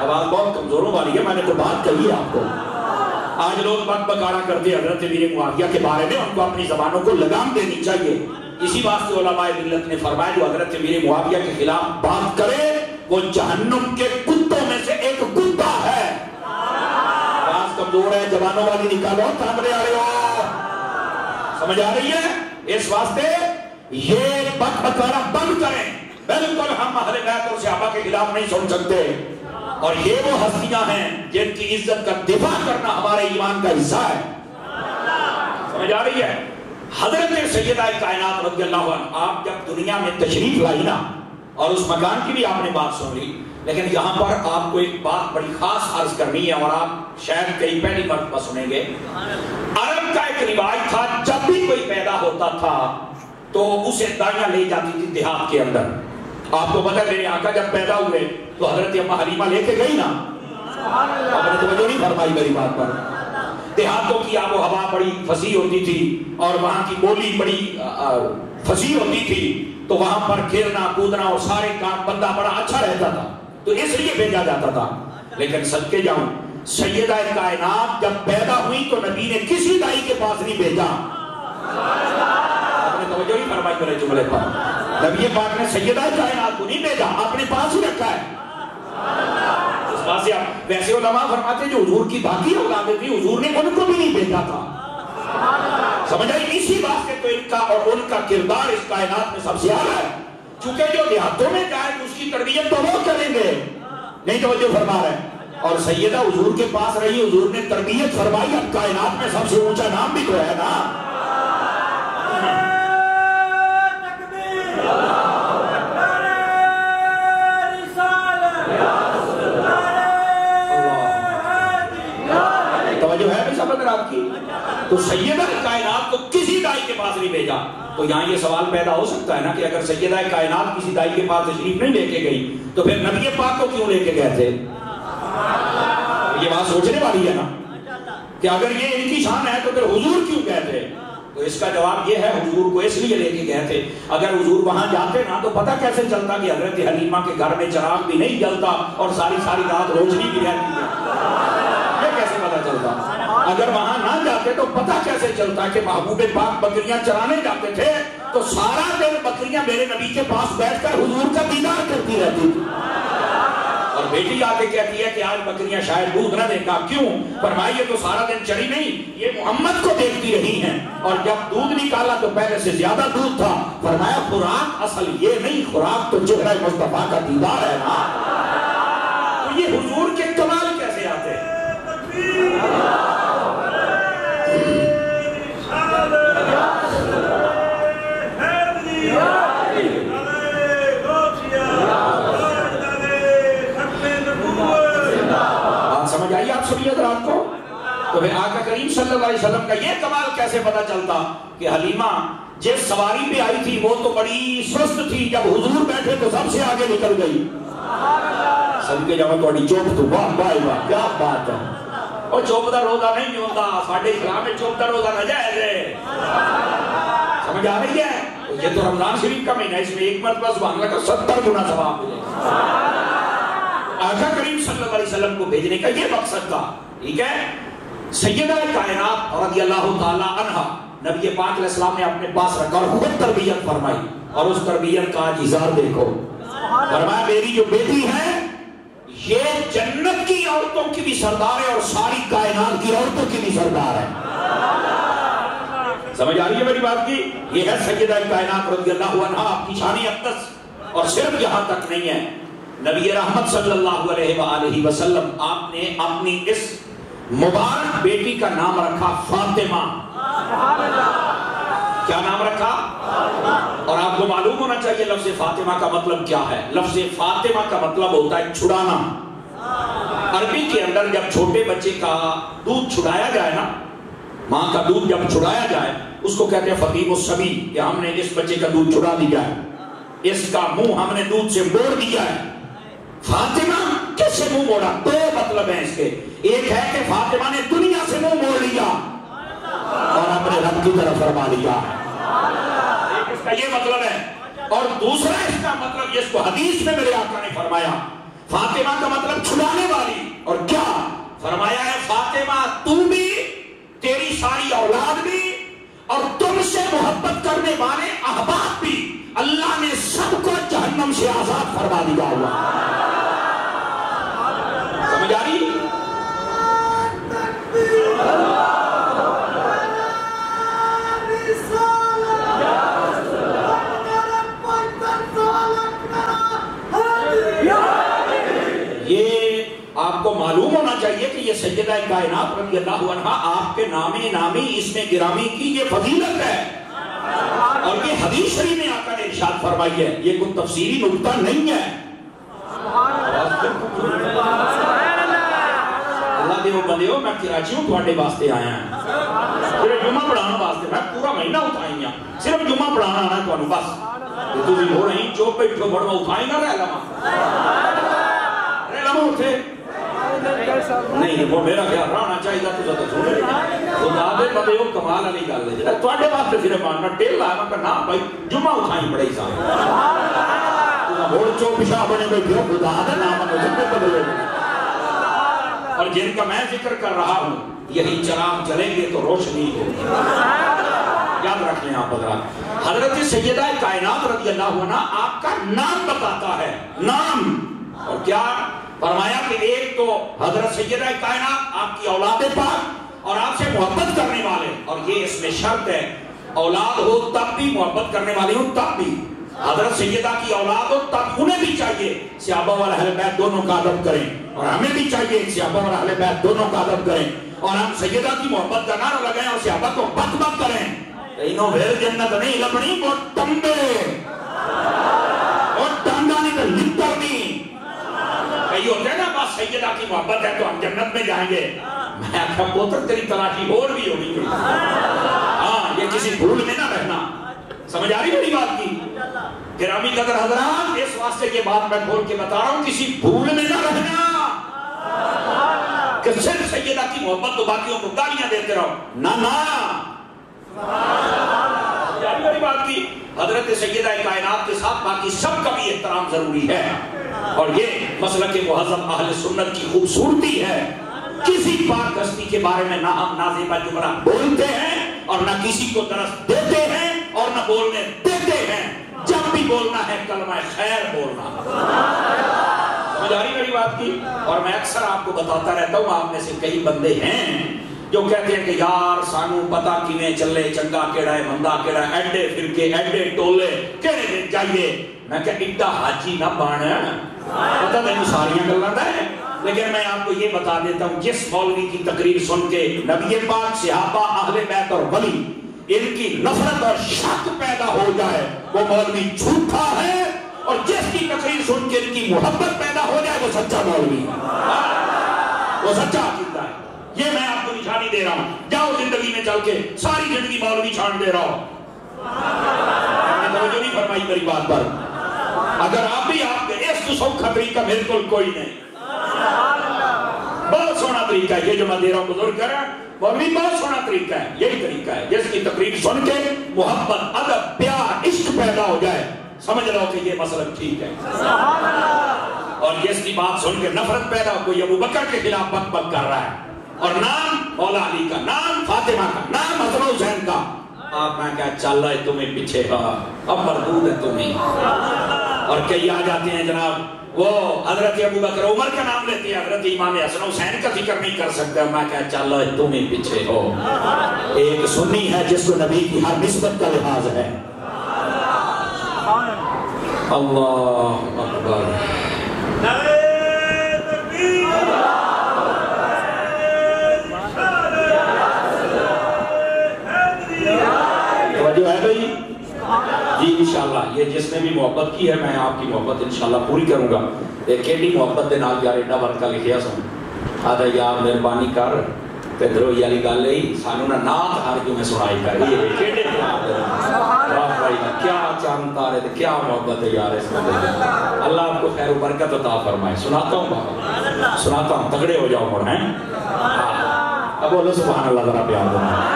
آواز بہت کمزوروں والی ہے، میں نے تو بات کہی ہے آپ کو. آج لوگ بک بکارا کرتے حضرت امیر معاویہ کے بارے میں، ان کو اپنی زبانوں کو لگام دینی چاہیے. اسی بات سے علماء ملت نے فرمایا جو حضرت امیر معاویہ کے خلاف بات کرے وہ جہنم کے کتوں میں سے ایک کتا ہے. آواز کمزور ہے، جوانوں والی نکالو، سامنے آ رہے ہو. سمجھ آ رہی ہے؟ اس واسطے یہ بک بکانا بند کریں. بالکل ہم اہل بیت اور صحابہ کے خلاف نہیں سن سکتے. اور یہ وہ ہستیاں ہیں جن کی عزت کا دفاع کرنا ہمارے ایمان کا حصہ ہے. سمجھ آ رہی ہے؟ حضرت سیدہ کائنات رضی اللہ عنہ آپ جب دنیا میں تشریف لائی نا، اور اس مکان کی بھی آپ نے بات سن لی، لیکن یہاں پر آپ کو ایک بات بڑی خاص عرض کرنی ہے، اور آپ شاید کئی پہلی مرتبہ سنیں گے. عرب کا ایک رواج تھا، جب بھی کوئی پیدا ہوتا تھا تو اسے دائیاں لے جاتی تھی دیہات کے اندر. آپ کو پتہ میرے آقا جب پیدا ہوئے تو حضرت اماں حلیمہ لے کے گئی نا. آپ نے توجہ نہیں فرمائی میری بات پر. دیہاتوں کی آب و ہوا بڑی فصیح ہوتی تھی اور وہاں کی بولی بڑی فصیح ہوتی تھی، تو وہاں پر کھیلنا کودنا اور سارے کام بندہ بڑا اچھا رہتا تھا، تو اس لیے بھیجا جاتا تھا. لیکن صدقے جاؤں، سیدہ کائنات جب پیدا ہوئی تو نبی نے کسی دائی کے پاس نہیں بھیجا. آپ نے توجہ نہیں فرمائی میرے جملے پر. نبی پاک نے سیدہ کائنات کو نہیں بھیجا، اپنے پاس ہی رکھا ہے. اس بات سے آپ ویسے علماء فرماتے جو حضور کی باقی اولادیں تھی، حضور نے ان کو بھی نہیں بھیجا تھا. سمجھ آئی؟ اسی بات سے تو ان کا اور ان کا کردار اس کائنات میں سب سے اعلیٰ ہے. چونکہ جو دیہاتوں میں جائے اس کی تربیت تو وہ کریں گے. نہیں توجہ فرما رہے. اور سیدہ حضور کے پاس رہی، حضور نے تربیت فرمائی. اب کائنات میں سب سے اونچا نام بھی تو ہے نا. توجہ ہے بھی سب آپ کی. تو سیدہ کائنات کو کسی دائی کے پاس نہیں بھیجا. تو یہاں یہ سوال پیدا ہو سکتا ہے نا کہ اگر سیدہ کائنات کسی دائی کے پاس تشریف نہیں لے کے گئی تو پھر نبی پاک کو کیوں لے کے گئے تھے؟ یہ بات سوچنے والی ہے نا کہ اگر یہ ان کی شان ہے تو پھر حضور کیوں گئے تھے؟ تو اس کا جواب یہ ہے، حضور کو اس لیے لے کے گئے تھے. اگر حضور وہاں جاتے نا تو پتہ کیسے چلتا کہ حضرت حلیمہ کے گھر میں چراغ بھی نہیں جلتا اور ساری رات روشنی بھی رہتی ہے؟ یہ کیسے پتہ چلتا؟ اگر وہاں نہ جاتے تو پتہ کیسے چلتا کہ محبوب پاک بکریاں چرانے جاتے تھے تو سارا دن بکریاں میرے نبی کے پاس بیٹھ کر حضور کا دیدار کرتی رہتی تھی. اور بیٹی آ کے کہتی ہے کہ آج بکریاں شاید دودھ نہ دیں گا. کیوں؟ فرمائیے تو سارا دن چری نہیں، یہ محمد کو دیکھتی رہی ہیں، اور جب دودھ نکالا تو پہلے سے زیادہ دودھ تھا. فرمایا خوراک اصل یہ نہیں، خوراک تو چہرہ مصطفیٰ کا دیدار ہے نا. تو یہ حضور کے کمال کیسے آتے ہیں؟ سمجھ آئیے آپ سبھی حضرات کو؟ تو پھر آقا کریم صلی اللہ علیہ وسلم کا یہ کمال کیسے پتا چلتا کہ حلیمہ جس سواری پہ آئی تھی وہ تو بڑی سست تھی، جب حضور بیٹھے تو سب سے آگے نکل گئی. سب کے جب تھوڑی چوپ تو واہ واہ واہ کیا بات ہے. اور چوپ دا روزہ نہیں ہوتا، ساڑھے اسلام میں چوپ دا روزہ ناجائز ہے. سمجھ آ رہی ہے؟ یہ تو رمضان شریف کا مہینہ، اس میں ایک مرتبہ سبحان اللہ کا 70 گنا ثواب ملے. آقا کریم صلی اللہ علیہ وسلم کو بھیجنے کا یہ مقصد تھا. ٹھیک ہے؟ سیدہ کائنات رضی اللہ تعالی عنہ نبی پاک علیہ السلام نے اپنے پاس رکھا اور خود تربیت فرمائی. اور اس تربیت کا اظہار دیکھو. فرمایا میری جو بیٹی ہے یہ جنت کی عورتوں کی بھی سردار ہے اور ساری کائنات کی عورتوں کی بھی سردار ہے. سمجھ آ رہی ہے میری بات کی؟ یہ ہے سیدہ کائنات رضی اللہ عنہ. آپ کی شان اقدس. اور صرف یہاں تک نہیں ہے، نبی رحمت صلی اللہ علیہ وآلہ وسلم آپ نے اپنی اس مبارک بیٹی کا نام رکھا فاطمہ. کیا نام رکھا؟ اور آپ کو معلوم ہونا چاہیے لفظ فاطمہ کا مطلب کیا ہے. لفظ فاطمہ کا مطلب ہوتا ہے چھڑانا. عربی کے اندر جب چھوٹے بچے کا دودھ چھڑایا جائے نا، ماں کا دودھ جب چھڑایا جائے اس کو کہتے ہیں فطیم الصبی، کہ ہم نے اس بچے کا دودھ چھڑا دیا ہے، اس کا منہ ہم نے دودھ سے موڑ دیا ہے. فاطمہ کس سے منہ موڑا؟ دو مطلب ہیں اس کے. ایک ہے کہ فاطمہ نے دنیا سے منہ موڑ لیا اور اپنے رب کی طرف فرما لیا. ایک اس کا یہ مطلب ہے. اور دوسرا اس کا مطلب جس کو حدیث میں میرے آقا نے فرمایا، فاطمہ کا مطلب چھڑانے والی. اور کیا فرمایا ہے؟ فاطمہ تو بھی، تیری ساری اولاد بھی، اور تم سے محبت کرنے والے احباب بھی، اللہ نے سب کو جہنم سے آزاد فرما دیا ہوا. سمجھ آ رہی؟ آپ کو معلوم ہونا چاہیے کہ یہ سیدہ کائنات رضی اللہ عنہا آپ کے نامی اس میں گرامی کی یہ فضیلت ہے، اور یہ حدیث شریف میں آقا نے ارشاد فرمائی ہے، یہ کوئی تفسیری نکتہ نہیں ہے۔ اللہ دے وہ بندے ہو، میں کراچی ہوں تھوڑے واسطے آیا ہوں، صرف جمعہ پڑھانا واسطے، میں پورا مہینہ اٹھائی ہوں، صرف جمعہ پڑھانا آنا ہے تو بس تو بھی ہو رہی چوپ بیٹھو بڑھوا اٹھائی نہ رہ لما اٹھے نہیں، وہ میرا خیال رہنا چاہیے تو زیادہ سنے خدا دے بندے ہو، کمال علی گل ہے جڑا تواڈے واسطے صرف ماننا ٹیل لایا میں نہ بھائی جمعہ اٹھائی پڑھائی سارے تو بول چوپ پیشاب بنے بیٹھے ہو، خدا دا نام ہے جب بدلے اور جن کا میں ذکر کر رہا ہوں یہی چراغ جلیں گے تو روشنی ہوگی، یاد رکھ لیں آپ حضرات۔ حضرت سیدہ کائنات رضی اللہ عنہ آپ کا نام بتاتا ہے، نام، اور کیا فرمایا کہ ایک تو حضرت سیدہ کائنات آپ کی اولاد پاک اور آپ سے محبت کرنے والے، اور یہ اس میں شرط ہے اولاد ہو تب بھی محبت کرنے والے ہوں تب بھی، حضرت سیدہ کی اولاد ہو تب انہیں بھی چاہیے صحابہ اور اہل بیت دونوں کا ادب کریں، اور ہمیں بھی چاہیے صحابہ اور اہل بیت دونوں کا ادب کریں، اور ہم سیدہ کی محبت کا نعرہ لگائیں اور صحابہ کو بت بت کریں۔ انہوں بھیر جنت نہیں لبنی وہ ٹمبے اور ٹانگا نہیں تو لپتر نہیں، کئی ہوتے ہیں نا بس سیدہ کی محبت ہے تو ہم جنت میں جائیں گے، میں آخر پوتر تیری تلاشی اور بھی ہونی گئی، ہاں یہ کسی بھول میں نہ رہنا، سمجھ آ رہی میری بات کی؟ گرامی قدر حضرات اس واسطے یہ بات میں کھول کے بتا رہا ہوں کسی بھول میں نہ رہنا کہ صرف سیدہ کی محبت تو باقیوں کو گالیاں دیتے رہو، نہ میری بات کی، حضرت سیدہ کائنات کے ساتھ باقی سب کا بھی احترام ضروری ہے، اور یہ مسلک مہذب اہل سنت کی خوبصورتی ہے، کسی پاک ہستی کے بارے میں نہ ہم نازیبہ جملہ بولتے ہیں اور نہ کسی کو درس دیتے ہیں اور نہ بولنے دیتے ہیں، جب بھی بولنا ہے کلمہ خیر بولنا، سمجھ آ رہی میری بات کی؟ اور میں اکثر آپ کو بتاتا رہتا ہوں، آپ میں سے کئی بندے ہیں جو کہتے ہیں کہ یار سانو پتا کیویں چلے چنگا کیڑا ہے مندا کیڑا ہے، ایڈے فرقے ایڈے ٹولے کیڑے دے جائیے، میں کہ ایڈا حاجی نہ بن، پتہ تینوں ساریاں گلاں دا ہے، لیکن میں آپ کو یہ بتا دیتا ہوں جس مولوی کی تقریر سن کے نبی پاک صحابہ اہل بیت اور ولی ان کی نفرت اور شک پیدا ہو جائے وہ مولوی جھوٹا ہے، اور جس کی تقریر سن کے ان کی محبت پیدا ہو جائے وہ سچا مولوی ہے، وہ سچا عقیدہ ہے۔ یہ میں آپ کو نشانی دے رہا ہوں، جاؤ زندگی میں چل کے ساری زندگی مولوی چھان دے رہا ہوں، توجہ نہیں فرمائی میری بات پر، اگر آپ بھی آپ کے اس تو سوکھا طریقہ بالکل کوئی نہیں، بہت سونا طریقہ ہے یہ جو میں دے رہا ہوں بزرگ کر رہا ہے، مولوی بہت سونا طریقہ ہے، یہی طریقہ ہے جس کی تقریر سن کے محبت ادب پیار عشق پیدا ہو جائے، سمجھ رہا ہو کہ یہ مسلک ٹھیک ہے، اور جس کی بات سن کے نفرت پیدا ہو، کوئی ابو بکر کے خلاف بک بک کر رہا ہے، اور نام مولا علی کا، نام فاطمہ کا، نام حسن حسین کا، آپ میں کہا چل رہا ہے تمہیں پیچھے اب مردود ہے تمہیں، اور کئی آ جاتے ہیں جناب وہ حضرت ابو بکر عمر کا نام لیتے ہیں، حضرت امام حسن حسین کا ذکر نہیں کر سکتا، میں کہا چل رہا ہے تمہیں پیچھے ہو، ایک سنی ہے جس کو نبی کی ہر نسبت کا لحاظ ہے، اللہ اکبر، توجہ ہے بھئی جی انشاءاللہ یہ جس نے بھی محبت کی ہے میں آپ کی محبت انشاءاللہ پوری کروں گا، ایک ایڈی محبت دے نال یار ایڈا ورکا لکھیا سن آدھا یار مہربانی کر تے دروئی والی گل ہے سانو نہ نعت ہر جو میں سنائی کر یہ کیڑے واہ بھائی کیا چاند تارے تے کیا محبت ہے یار اس میں، اللہ آپ کو خیر و برکت عطا فرمائے، سناتا ہوں بابا سناتا ہوں، تگڑے ہو جاؤ پڑھ ہیں، اب بولو سبحان اللہ ذرا پیار دینا۔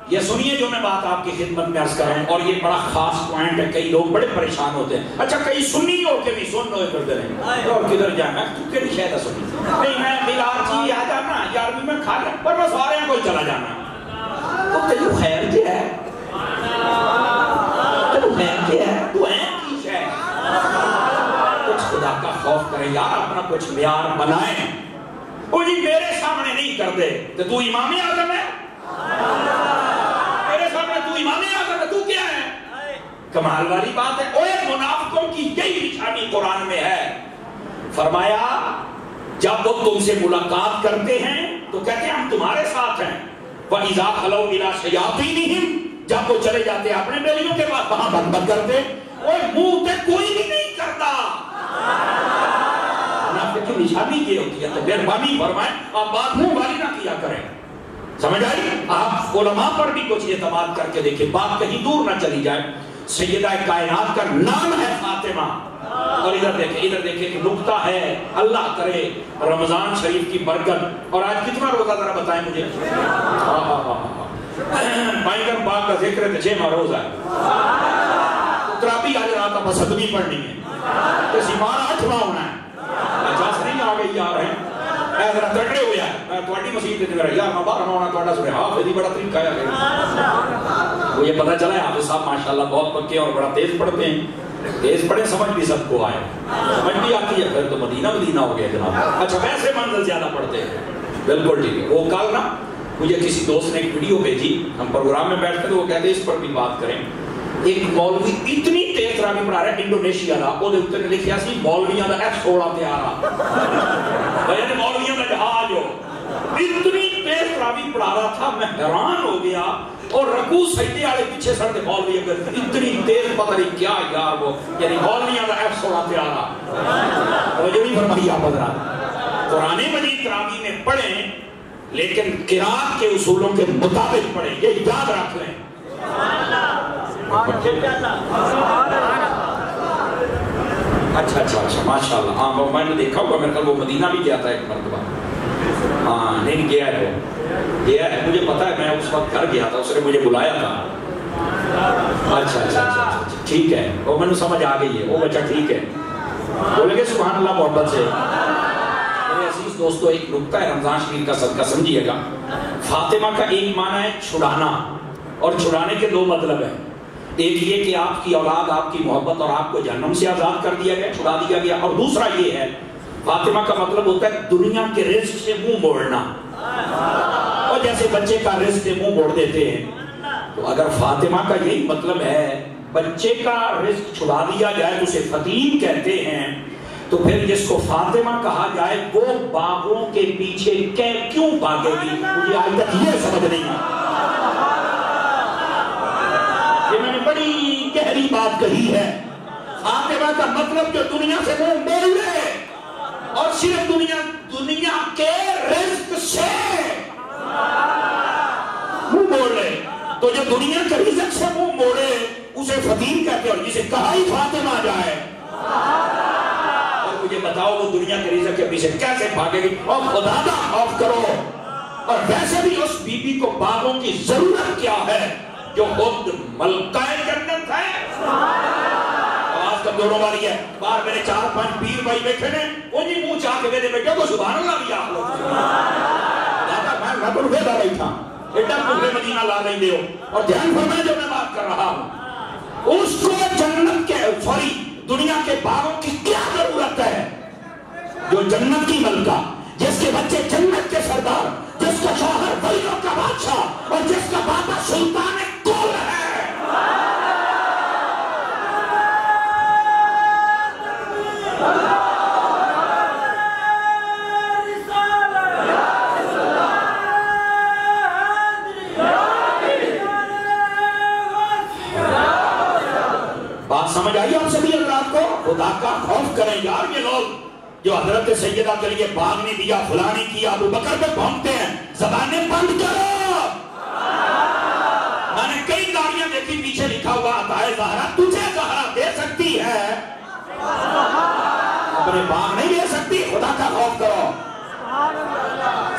یہ سنیے جو میں بات آپ کی خدمت میں عرض کر رہا ہوں، اور یہ بڑا خاص پوائنٹ ہے، کئی لوگ بڑے پریشان ہوتے ہیں، اچھا کئی سنی ہو کے بھی سن لو کرتے رہے اور کدھر جانا تو کیڑی شاید سنی نہیں میں بلال جی آ جانا یار بھی میں کھا لیا پر میں سارے کو چلا جانا، تو تیو خیر کیا ہے، تیو خیر کیا ہے، تو ہے کی شاید کچھ خدا کا خوف کریں یار، اپنا کچھ معیار بنائیں، وہ جی میرے سامنے نہیں کر دے تو امام اعظم ہے، میرے سامنے تو امام اعظم ہے، تو کیا ہے؟ کمال والی بات ہے، اوے منافقوں کی یہی نشانی قرآن میں ہے، فرمایا جب وہ تم سے ملاقات کرتے ہیں تو کہتے ہیں ہم تمہارے ساتھ ہیں. وَإِذَا خَلَوْا إِلَىٰ شَيَاطِينِهِمْ جب وہ چلے جاتے ہیں اپنے بیلیوں کے پاس وہاں بند بند کرتے اور منہ پہ کوئی بھی نہیں کرتا. منافق کی نشانی یہ ہوتی ہے. تو مہربانی فرمائیں آپ بات منہ والی نہ کیا کریں. سمجھ آئی؟ آپ علماء پر بھی کچھ اعتماد کر کے دیکھیں بات کہیں دور نہ چلی جائے. سیدہ کائنات کا نام ہے فاطمہ. اور ادھر دیکھیں کہ نقطہ ہے اللہ کرے رمضان شریف کی برکت. اور آج کتنا روزہ ذرا بتائیں مجھے. بائنگن باغ کا ذکر ہے 6 روزہ ہے. ترابی آج رات آپ صدمی پڑھنی ہے. کسی مارا 8واں ہونا ہے. اچھا نہیں آ گئی یار ہیں اے ذرا تکڑے ہو جائے. میں تھوڑی مسیح تے میرا یار میں 12واں ہونا تھوڑا سنے حافظ ہی بڑا طریقہ ہے. وہ یہ پتہ چلا ہے حافظ صاحب ماشاءاللہ بہت پکے اور بڑا تیز پڑھتے ہیں. تیز پڑھے سمجھ بھی سب کو آئے. سمجھ بھی آتی ہے پھر تو مدینہ ہو گیا جناب. اچھا ویسے منزل زیادہ پڑھتے ہیں. بالکل ٹھیک ہے. وہ کل نا مجھے کسی دوست نے ایک ویڈیو بھیجی. ہم پروگرام میں بیٹھتے تو وہ کہتے ہیں اس پر بھی بات کریں. ایک مولوی اتنی تیز تراوی پڑھا رہا ہے انڈونیشیا کا. وہ اتنے لکھیا سی مولویاں دا F-16 تیار آ یعنی مولویاں دا جہاز ہو. اتنی تیز تراوی پڑھا رہا تھا میں حیران ہو گیا. اور رکوع سجدے والے پیچھے سڑتے مولوی اگر اتنی تیز پتہ نہیں کیا یار وہ یعنی مولویاں دا F-16 تیار آ. وہ جو نہیں فرمائی آپ حضرات قرآن مجید تراوی میں پڑھیں لیکن قرات کے اصولوں کے مطابق پڑھیں. یہ یاد رکھ لیں. اچھا ماشاءاللہ. ہاں میں نے دیکھا ہوگا میرے خیال وہ مدینہ بھی گیا تھا ایک مرتبہ. ہاں نہیں گیا ہے وہ گیا ہے مجھے پتا ہے. میں اس وقت گھر گیا تھا اس نے مجھے بلایا تھا. اچھا ٹھیک ہے. وہ میں نے سمجھ آ گئی ہے. وہ بچہ ٹھیک ہے. بولے گے سبحان اللہ محبت سے. میرے عزیز دوستو ایک نکتہ ہے رمضان شریف کا صدقہ سمجھیے گا. فاطمہ کا ایک معنی ہے چھڑانا. اور چھڑانے کے 2 مطلب ہیں. ایک یہ کہ آپ کی اولاد آپ کی محبت اور آپ کو جہنم سے آزاد کر دیا گیا چھڑا دیا گیا. اور دوسرا یہ ہے فاطمہ کا مطلب ہوتا ہے دنیا کے رزق سے منہ موڑنا. اور جیسے بچے کا رزق سے منہ موڑ دیتے ہیں تو اگر فاطمہ کا یہی مطلب ہے بچے کا رزق چھڑا دیا جائے تو اسے فتیم کہتے ہیں. تو پھر جس کو فاطمہ کہا جائے وہ باغوں کے پیچھے کیوں بھاگے گی. مجھے آج تک یہ سمجھ نہیں آئی. یہ میں نے بڑی گہری بات کہی ہے. فاطمہ کا مطلب جو دنیا سے منہ موڑ لے اور صرف دنیا کے رزق سے منہ موڑ لے. تو جو دنیا کے رزق سے منہ موڑے اسے فتیم کہتے ہیں. اور جسے کہا ہی فاطمہ جائے اور مجھے بتاؤ وہ دنیا کے رزق کے پیچھے کیسے بھاگے گی. اور خدا کا خوف کرو. اور ویسے بھی اس بی بی کو باغوں کی ضرورت کیا ہے جو خود ملکہ جنت ہے. آواز کب دونوں والی ہے. باہر میرے 4-5 پیر بھائی بیٹھے ہیں وہ نہیں منہ چاہ کے میرے بیٹے کو سبحان اللہ بھی آپ لوگ. میں تو روپے دا رہی تھا ایڈا کفر مدینہ لا نہیں دیو. اور دھیان فرمائیں جو میں بات کر رہا ہوں اس کو جنت کے دنیا کے باغوں کی کیا ضرورت ہے. جو جنت کی ملکہ جس کے بچے جنت کے سردار جس کا شوہر ولیوں کا بادشاہ اور جس کا بابا سلطان کل ہے. بات سمجھ آئی آپ سبھی حضرات کو. خدا کا خوف کریں یار. یہ لوگ جو حضرت سیدہ کے لیے باغ نہیں دیا فلاں نہیں کیا ابو بکر پہ بھونکتے ہیں زبانیں بند کرو. میں نے کئی گاڑیاں دیکھی پیچھے لکھا ہوا عطائے زہرا. تجھے زہرا دے سکتی ہے اپنے باغ نہیں دے سکتی. خدا کا خوف کرو.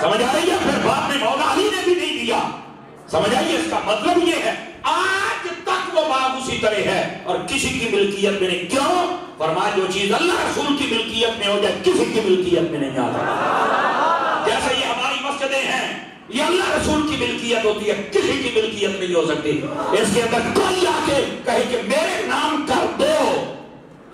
سمجھ آ رہی ہے. پھر بعد میں مولا علی نے بھی نہیں دیا. سمجھ آئیے. اس کا مطلب یہ ہے آج تک وہ باغ اسی طرح ہے اور کسی کی ملکیت میں نہیں. کیوں؟ فرمایا جو چیز اللہ رسول کی ملکیت میں ہو جائے کسی کی ملکیت میں نہیں آتا. جیسے یہ ہماری مسجدیں ہیں یہ اللہ رسول کی ملکیت ہوتی ہے کسی کی ملکیت نہیں ہو سکتی. اس کے اندر کوئی آ کے کہے کہ میرے نام کر دو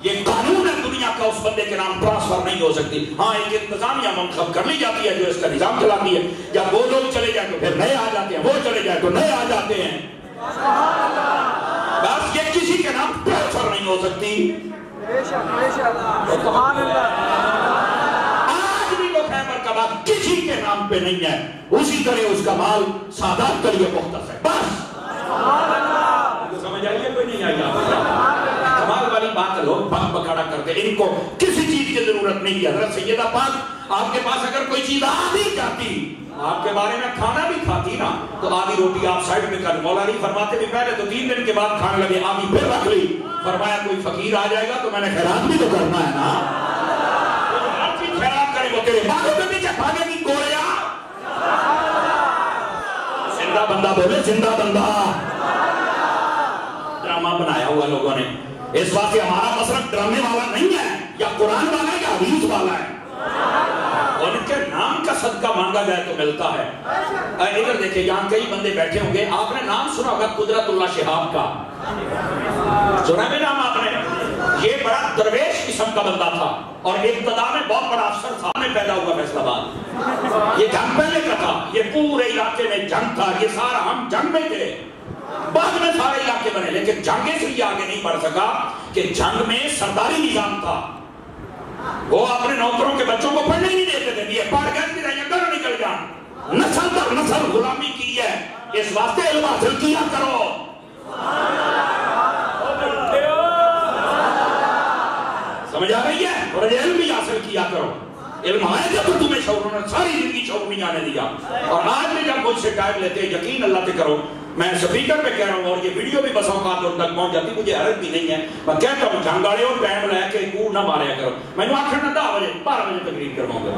یہ قانون ہے دنیا کا اس بندے کے نام ٹرانسفر نہیں ہو سکتی. ہاں ایک انتظامیہ منتخب کر لی جاتی ہے جو اس کا نظام چلاتی ہے. جب وہ لوگ چلے جائیں تو پھر نئے آ جاتے ہیں. وہ چلے جائیں تو نئے آ جاتے ہیں. بس یہ کسی کے نام ٹرانسفر نہیں ہو سکتی. آج بھی لوگ کسی کے نام پہ نہیں ہے، اسی طرح اس کا مال سادات کے لیے مختص ہے، بس۔ سمجھ آئیے کوئی نہیں آئی؟ کمال والی بات لوگ بک بکاڑا کرتے، ان کو کسی چیز کی ضرورت نہیں ہے۔ حضرت سیدہ پاک آپ کے پاس اگر کوئی چیز آ بھی جاتی، آپ کے بارے میں کھانا بھی کھاتی نا، تو آدھی روٹی آپ سائڈ میں کر، مولا علی فرماتے بھی پہلے تو 3 دن کے بعد کھانے لگے، آدھی پھر رکھ لی، فرمایا کوئی فقیر آ جائے گا تو میں نے خیرات بھی تو کرنا ہے نا، آپ بھی خیرات کریں، وہ تیرے باغوں کے پیچھے بھاگے گی گوڑیا۔ زندہ بندہ بولے، زندہ بندہ۔ ڈرامہ بنایا ہوا لوگوں نے، اس واسطے ہمارا مسلک ڈرامے والا نہیں ہے، یا قرآن والا ہے یا حدیث والا ہے، اور ان کے نام کا صدقہ مانگا جائے تو ملتا ہے۔ ادھر دیکھیں، یہاں کئی بندے بیٹھے ہوں گے، آپ نے نام سنا ہوگا قدرت اللہ شہاب کا، سنا بھی نام آپ نے؟ یہ بڑا درویش قسم کا بندہ تھا اور ابتدا میں بہت بڑا افسر تھا، میں پیدا ہوا فیصل آباد، یہ جنگ پہلے کا تھا، یہ پورے علاقے میں جنگ تھا، یہ سارا ہم جنگ میں تھے، بعد میں سارے علاقے بنے، لیکن جنگ اس لیے آگے نہیں بڑھ سکا کہ جنگ میں سرداری نظام تھا، وہ اپنے نوکروں کے بچوں کو پڑھنے نہیں دیتے تھے، یہ پڑھ گئے کہ رہے گھر نکل جان، نسل در نسل غلامی کی ہے، اس واسطے علم حاصل کیا کرو۔ سمجھ آ رہی ہے؟ اور علم بھی حاصل کیا کرو، علم آئے گا تو تمہیں شعور ہونا، ساری زندگی شعور نہیں آنے دیا۔ اور آج میں جب مجھ سے ٹائم لیتے ہیں، یقین اللہ سے کرو، میں سپیکر پہ کہہ رہا ہوں اور یہ ویڈیو بھی بس اوقات ان تک پہنچ جاتی، مجھے حرج بھی نہیں ہے، میں کہتا ہوں جھنگاڑے اور ٹائم لے کے کوڑ نہ ماریا کرو، میں نے آخر نہ 10 بجے 12 بجے تقریر کرواؤں گا،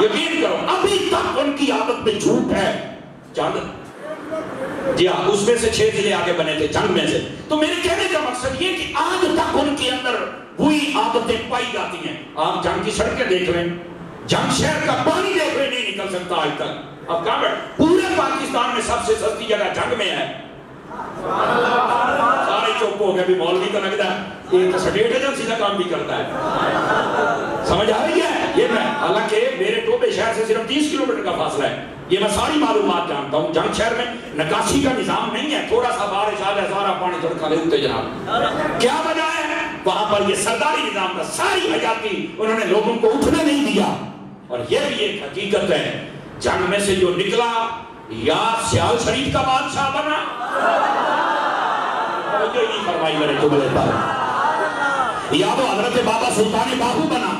یقین کرو ابھی تک ان کی عادت میں جھوٹ ہے۔ جی ہاں، اس میں سے 6 ضلع آگے بنے تھے جنگ میں سے، تو میرے کہنے کا مقصد یہ کہ آج تک ان کے اندر وہی عادتیں پائی جاتی ہیں۔ آپ جنگ کی سڑکیں دیکھ لیں، جنگ شہر کا پانی دیکھ لیں، نہیں نکل سکتا آج تک۔ اب کہاں بیٹھ، پورے پاکستان میں سب سے سستی جگہ جنگ میں ہے، سارے چوپ ہو گئے، بھی مولوی کا لگتا ہے ایک سٹیٹ ایجنسی کا کام بھی کرتا ہے، سمجھ آ رہی ہے؟ یہ میں حالانکہ میرے ٹوبے شہر سے صرف 30 کلومیٹر کا فاصلہ ہے، یہ میں ساری معلومات جانتا ہوں۔ جنگ شہر میں نکاسی کا نظام نہیں ہے، تھوڑا سا بارش آ جائے سارا پانی چھڑکا لے اٹھتے جناب، کیا وجہ ہے؟ وہاں پر یہ سرداری نظام کا ساری حیاتی انہوں نے لوگوں کو اٹھنے نہیں دیا۔ اور یہ بھی ایک حقیقت ہے، جنگ میں سے جو نکلا یا سیال شریف کا بادشاہ بنا، جو ہی فرمائی میرے جملے پر، یا وہ حضرت بابا سلطان باہو بنا،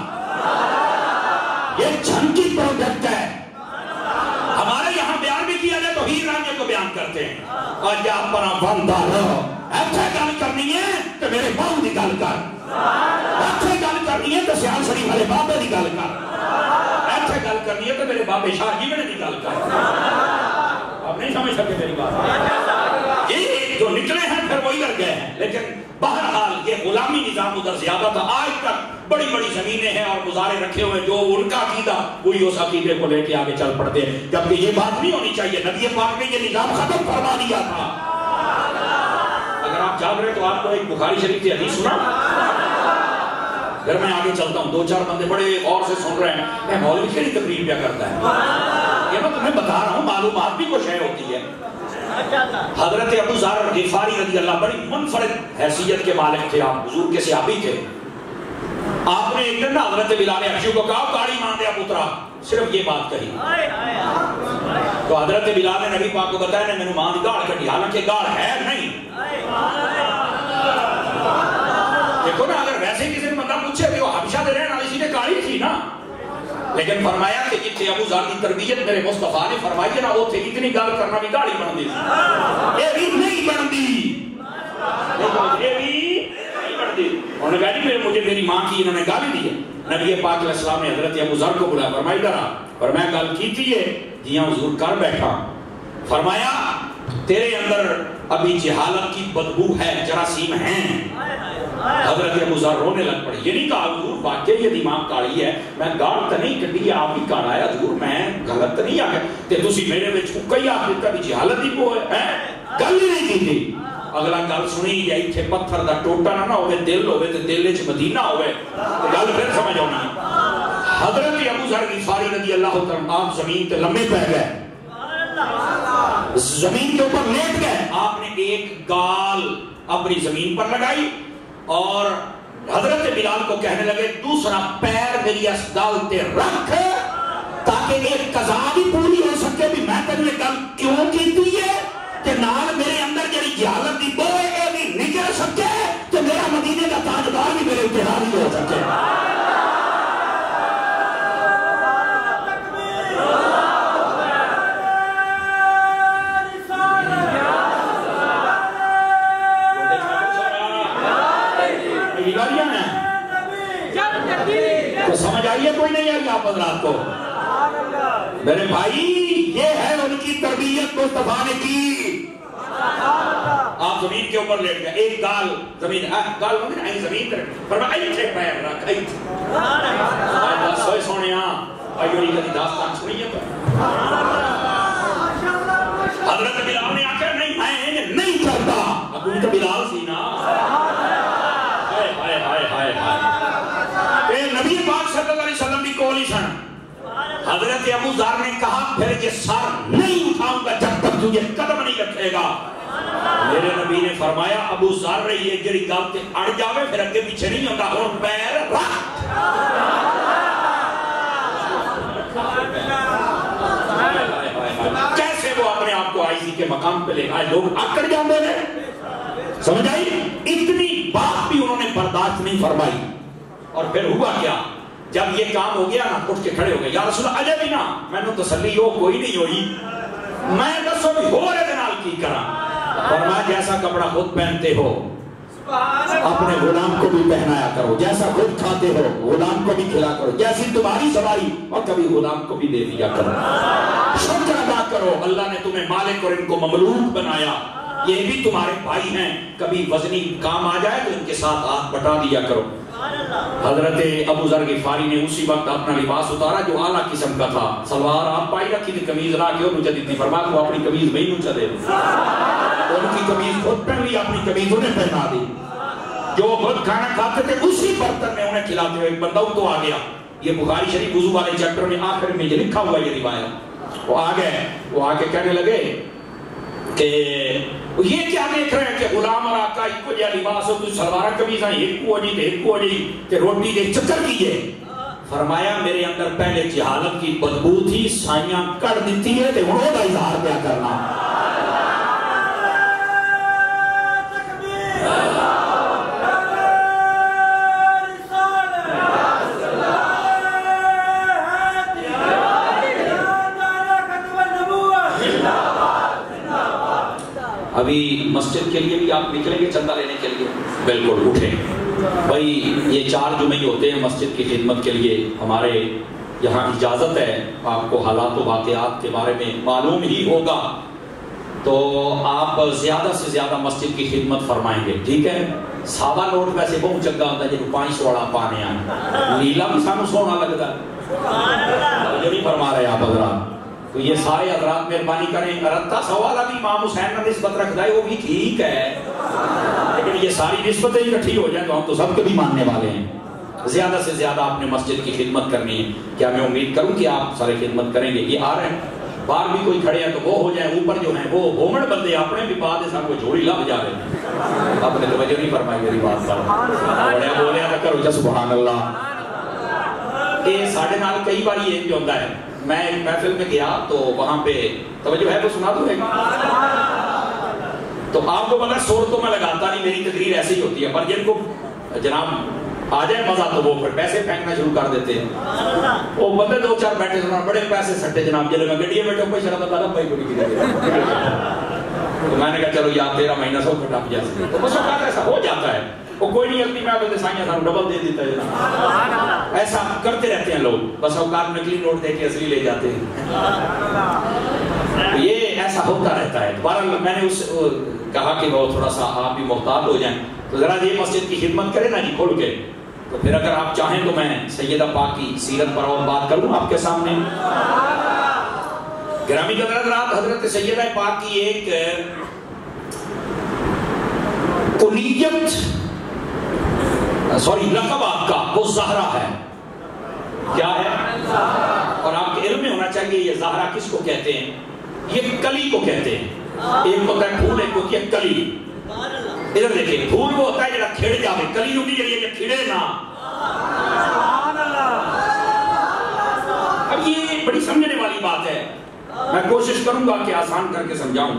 یہ جنگ کی پروجیکٹ ہے۔ ہمارے یہاں بیان بھی کیا جائے تو ہیر رانجے کو بیان کرتے ہیں، اور یا اپنا بندہ رہو، ایسے گل کرنی ہے تو میرے باہو دی گل کر، ایسے گل کرنی ہے تو سیال شریف والے بابے دی گل کر، ایسے گل کرنی ہے تو میرے بابے شاہ جی میں دی گل کر۔ آپ نہیں سمجھ سکتے میری بات، یہ جو نکلے ہیں پھر وہ ادھر گئے ہیں، لیکن بہرحال یہ غلامی نظام ادھر زیادہ تھا۔ آج تک بڑی بڑی زمینیں ہیں اور گزارے رکھے ہوئے، جو ان کا عقیدہ وہی اس عقیدے کو لے کے آگے چل پڑتے ہیں، جبکہ یہ بات نہیں ہونی چاہیے، نبی پاک نے یہ نظام ختم فرما دیا تھا۔ اگر آپ جان رہے تو آپ کو ایک بخاری شریف کی حدیث سنا، پھر میں آگے چلتا ہوں، 2-4 بندے بڑے غور سے سن رہے ہیں، میں مولوی کی تقریر کیا کرتا ہے، یہ میں تمہیں بتا رہا ہوں، معلومات بھی کچھ ہے ہوتی ہے۔ حضرت ابو ذر غفاری رضی اللہ، بڑی منفرد حیثیت کے مالک تھے آپ، حضور کے صحابی تھے۔ آپ نے ایک دن حضرت بلال حبشی کو کہا گاڑی مان دیا پترا، صرف یہ بات کہی، تو حضرت بلال نے نبی پاک کو بتایا نے میں نے مان گاڑ کٹی، حالانکہ گاڑ ہے نہیں۔ دیکھو نا، اگر ویسے کسی نے بندہ پوچھے کہ وہ حبشہ دے رہے ہیں، اسی نے گاڑی تھی نا، لیکن فرمایا کہ جتنے ابو ذر کی تربیت میرے مصطفیٰ نے فرمائی ہے نا، وہ تھے اتنی گل کرنا بھی گاڑی بن دی، یہ بھی نہیں بن دی، یہ بھی نہیں بن دی۔ انہوں نے کہا جی مجھے میری ماں کی انہوں نے گالی دی ہے۔ نبی پاک علیہ السلام نے حضرت ابو ذر کو بلایا، فرمایا ادھر آ، فرمایا گل کی تھی ہے جی ہاں حضور، کر بیٹھا، فرمایا تیرے اندر ابھی جہالت کی بدبو ہے، جراثیم ہیں۔ حضرت ابو ذر رونے لگ پڑے، یہ نہیں کہا حضور واقعی یہ دماغ کاڑی ہے، میں گاڑ تو نہیں کٹی، آپ ہی کاڑا ہے حضور، میں غلط نہیں آ گیا تے تسی میرے وچ کئی آپ دیتا بھی جہالت ہی کو ہے، گل ہی نہیں کی تھی۔ اگلا گل سنی یا ایتھے پتھر دا ٹوٹا نہ ہوئے، دل ہوئے تے دل وچ مدینہ ہوئے، گل پھر سمجھ آنی۔ حضرت ابو ذر غفاری رضی اللہ عنہ آپ زمین تے لمبے پہ گئے، زمین کے اوپر لیٹ گئے، آپ نے ایک گال اپنی زمین پر لگائی اور حضرت بلال کو کہنے لگے دوسرا پیر میری اس گال تے رکھ، تاکہ ایک قضا بھی پوری ہو سکے بھی میں تجھے گل کیوں کیتی ہے کہ نال میرے اندر جڑی جہالت دی بوئے اے بھی نکل سکے کہ میرا مدینے کا تاجدار بھی میرے اتحادی ہو سکے. تو سمجھ آئیے کوئی نہیں آئی آپ حضرات کو میرے بھائی یہ ہے ان کی تربیت مصطفیٰ نے کی. آپ زمین کے اوپر لیٹ گئے ایک گال زمین گال ہوگی نا زمین پر فرمایا ایتھے پیر رکھ ایتھے سوئے سونے آئیو نہیں کدی داستان سنیے حضرت بلال نے آکر نہیں چلتا ابو تو بلال سی نا نبی پاک صلی اللہ علیہ وسلم بھی کولی سن. حضرت ابو ذر نے کہا پھر یہ سر نہیں اٹھاؤں گا جب تک تجھے قدم نہیں رکھے گا. میرے نبی نے فرمایا ابو ذر یہ جڑی گل تے اڑ جاوے پھر اگے پیچھے نہیں ہوتا ہن پیر رکھ. کیسے وہ اپنے آپ کو آئیزی کے مقام پہ لے آئے لوگ اکڑ جاندے نے. سمجھ آئی اتنی بات بھی انہوں نے برداشت نہیں فرمائی. اور پھر ہوا کیا جب یہ کام ہو گیا نا اٹھ کے کھڑے ہو گئے یا رسول اللہ اجے بھی نا میں نے تسلی ہو کوئی نہیں ہوئی میں دسو بھی ہو رہے دنال کی کرا. فرمایا جیسا کپڑا خود پہنتے ہو اپنے غلام کو بھی پہنایا کرو جیسا خود کھاتے ہو غلام کو بھی کھلا کرو جیسی تمہاری سواری اور کبھی غلام کو بھی دے دیا کرو. شکر ادا کرو اللہ نے تمہیں مالک اور ان کو مملوک بنایا یہ بھی تمہارے بھائی ہیں کبھی وزنی کام آ جائے تو ان کے ساتھ ہاتھ بٹا دیا کرو. حضرت ابو ذر غفاری نے اسی وقت اپنا لباس اتارا جو اعلیٰ قسم کا تھا. سلوار آپ پائی رکھی تھی کمیز لا کے اور مجھے دیتی فرمایا تو اپنی کمیز میں ہی نوچا دے ان کی کمیز خود پہن لی اپنی کمیز انہیں پہنا دی. جو خود کھانا کھاتے تھے اسی برتن میں انہیں کھلاتے ہوئے ایک بندہ تو آ گیا. یہ بخاری شریف وضو والے چیپٹر میں آخر میں یہ لکھا ہوا یہ روایت. وہ آ گئے وہ آ کے کہنے لگے کہ یہ کیا دیکھ رہے ہیں کہ غلام اور آقا ایک کو جا لباس ہو تو سلوارہ کمیزاں ایک کو جی ایک کو جی کہ روٹی دے چکر کیجئے. فرمایا میرے اندر پہلے جہالت کی بدبو تھی سائیاں کر دیتی ہے تو انہوں کا اظہار کیا کرنا. ابھی مسجد کے لیے بھی آپ نکلیں گے چندہ لینے کے لیے بالکل اٹھیں بھائی. یہ 4 جمعے ہوتے ہیں مسجد کی خدمت کے لیے ہمارے یہاں اجازت ہے. آپ کو حالات و واقعات کے بارے میں معلوم ہی ہوگا تو آپ زیادہ سے زیادہ مسجد کی خدمت فرمائیں گے ٹھیک ہے. سابا نوٹ ویسے بہت چنگا ہوتا ہے جنہوں 500 والا پانے آئے نیلا بھی سانو سونا لگتا ہے جو نہیں فرما رہے آپ حضرات. تو یہ سارے حضرات مہربانی کریں. رتہ سوالا بھی امام حسین کا نسبت رکھتا ہے وہ بھی ٹھیک ہے لیکن یہ ساری نسبتیں اکٹھی ہو جائیں تو ہم تو سب کے بھی ماننے والے ہیں. زیادہ سے زیادہ آپ نے مسجد کی خدمت کرنی ہے. کیا میں امید کروں کہ آپ سارے خدمت کریں گے. یہ آ رہے ہیں باہر بھی کوئی کھڑے ہیں تو وہ ہو جائیں اوپر جو ہیں وہ ہومڑ بندے اپنے بھی بعد سب کو جھوڑی لب جا رہے ہیں. آپ نے توجہ نہیں فرمائی میری بات پر بولے تو کرو جا سبحان اللہ. یہ ساڑھے نال کئی بار یہ جو ہوتا ہے میں ایک محفل میں گیا تو وہاں پہ توجہ ہے وہ سنا دوں تو آپ کو پتا سور تو میں لگاتا نہیں میری تقریر ایسی ہی ہوتی ہے پر جن کو جناب آ جائے مزہ تو وہ پھر پیسے پھینکنا شروع کر دیتے ہیں. وہ بندے 2-4 بیٹھے سنا بڑے پیسے سٹے جناب جلے میں گڈیے بیٹھے کوئی شرط اللہ بھائی کو نہیں تو میں نے کہا چلو یار 13 مہینہ سو کٹاپ جیسے تو بس اوقات ایسا ہو جاتا ہے وہ کوئی نہیں غلطی میں بندے سائیاں سانو ڈبل دے دیتا ہے جناب. ایسا کرتے رہتے ہیں لوگ بس اوقات نکلی نوٹ دے کے اصلی لے جاتے ہیں. یہ ایسا ہوتا رہتا ہے. بہرحال میں نے اس کہا کہ وہ تھوڑا سا آپ بھی محتاط ہو جائیں تو ذرا یہ مسجد کی خدمت کریں نا جی کھول کے. تو پھر اگر آپ چاہیں تو میں سیدہ پاک کی سیرت پر اور بات کروں آپ کے سامنے. گرامی حضرات حضرت سیدہ پاک کی ایک کنیت لقب آپ کا وہ زہرا ہے. کیا ہے؟ اور آپ کے علم میں ہونا چاہیے یہ زہرا کس کو کہتے ہیں. یہ کلی کو کہتے ہیں. ایک ہوتا ہے پھول ایک ہوتی ہے کلی. ادھر دیکھیں پھول وہ ہوتا ہے جڑا کھڑ جاوے کلی ہوتی ہے یہ کھڑے نا. اب یہ یہ بڑی سمجھنے والی بات ہے، میں کوشش کروں گا کہ آسان کر کے سمجھاؤں.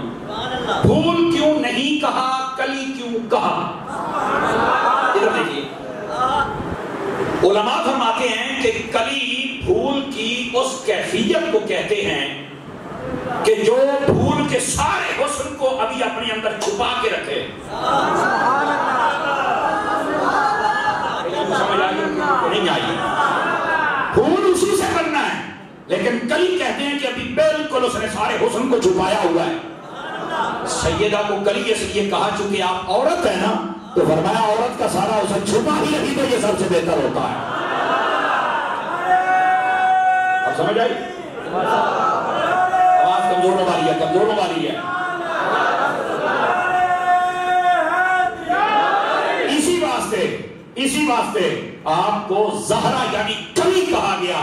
پھول کیوں نہیں کہا، کلی کیوں کہا؟ ادھر دیکھیے، علماء فرماتے ہیں کہ کلی پھول کی اس کیفیت کو کہتے ہیں کہ جو پھول کے سارے حسن کو ابھی اپنے اندر چھپا کے رکھے. سمجھ آئی نہیں آئی؟ پھول اسی سے بننا ہے، لیکن کلی کہتے ہیں کہ ابھی بالکل اس نے سارے حسن کو چھپایا ہوا ہے. سیدہ کو کلی اس لیے کہا چونکہ آپ عورت ہے نا، تو فرمایا عورت کا سارا حسن چھپا ہی رہی تو یہ سب سے بہتر ہوتا ہے. اب سمجھ آئی؟ آواز کمزوروں والی ہے، کمزوروں والی ہے. اسی واسطے آپ کو زہرا یعنی کلی کہا گیا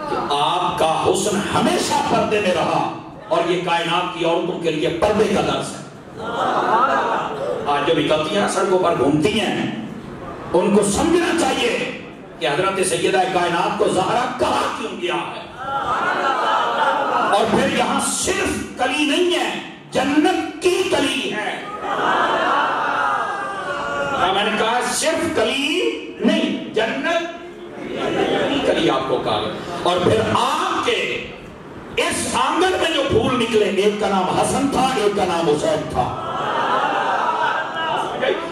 کہ آپ کا حسن ہمیشہ پردے میں رہا، اور یہ کائنات کی عورتوں کے لیے پردے کا درس ہے. آج جو نکلتی ہیں سڑکوں پر گھومتی ہیں، ان کو سمجھنا چاہیے کہ حضرت سیدہ کائنات کو زہرا کہا کیوں گیا ہے. اور پھر یہاں صرف کلی نہیں ہے، جنت کی کلی ہے. میں نے کہا صرف کلی نہیں، جنت کی کلی آپ کو کہا. اور پھر آپ کے اس آنگن میں جو پھول نکلے، ایک کا نام حسن تھا، ایک کا نام حسین تھا.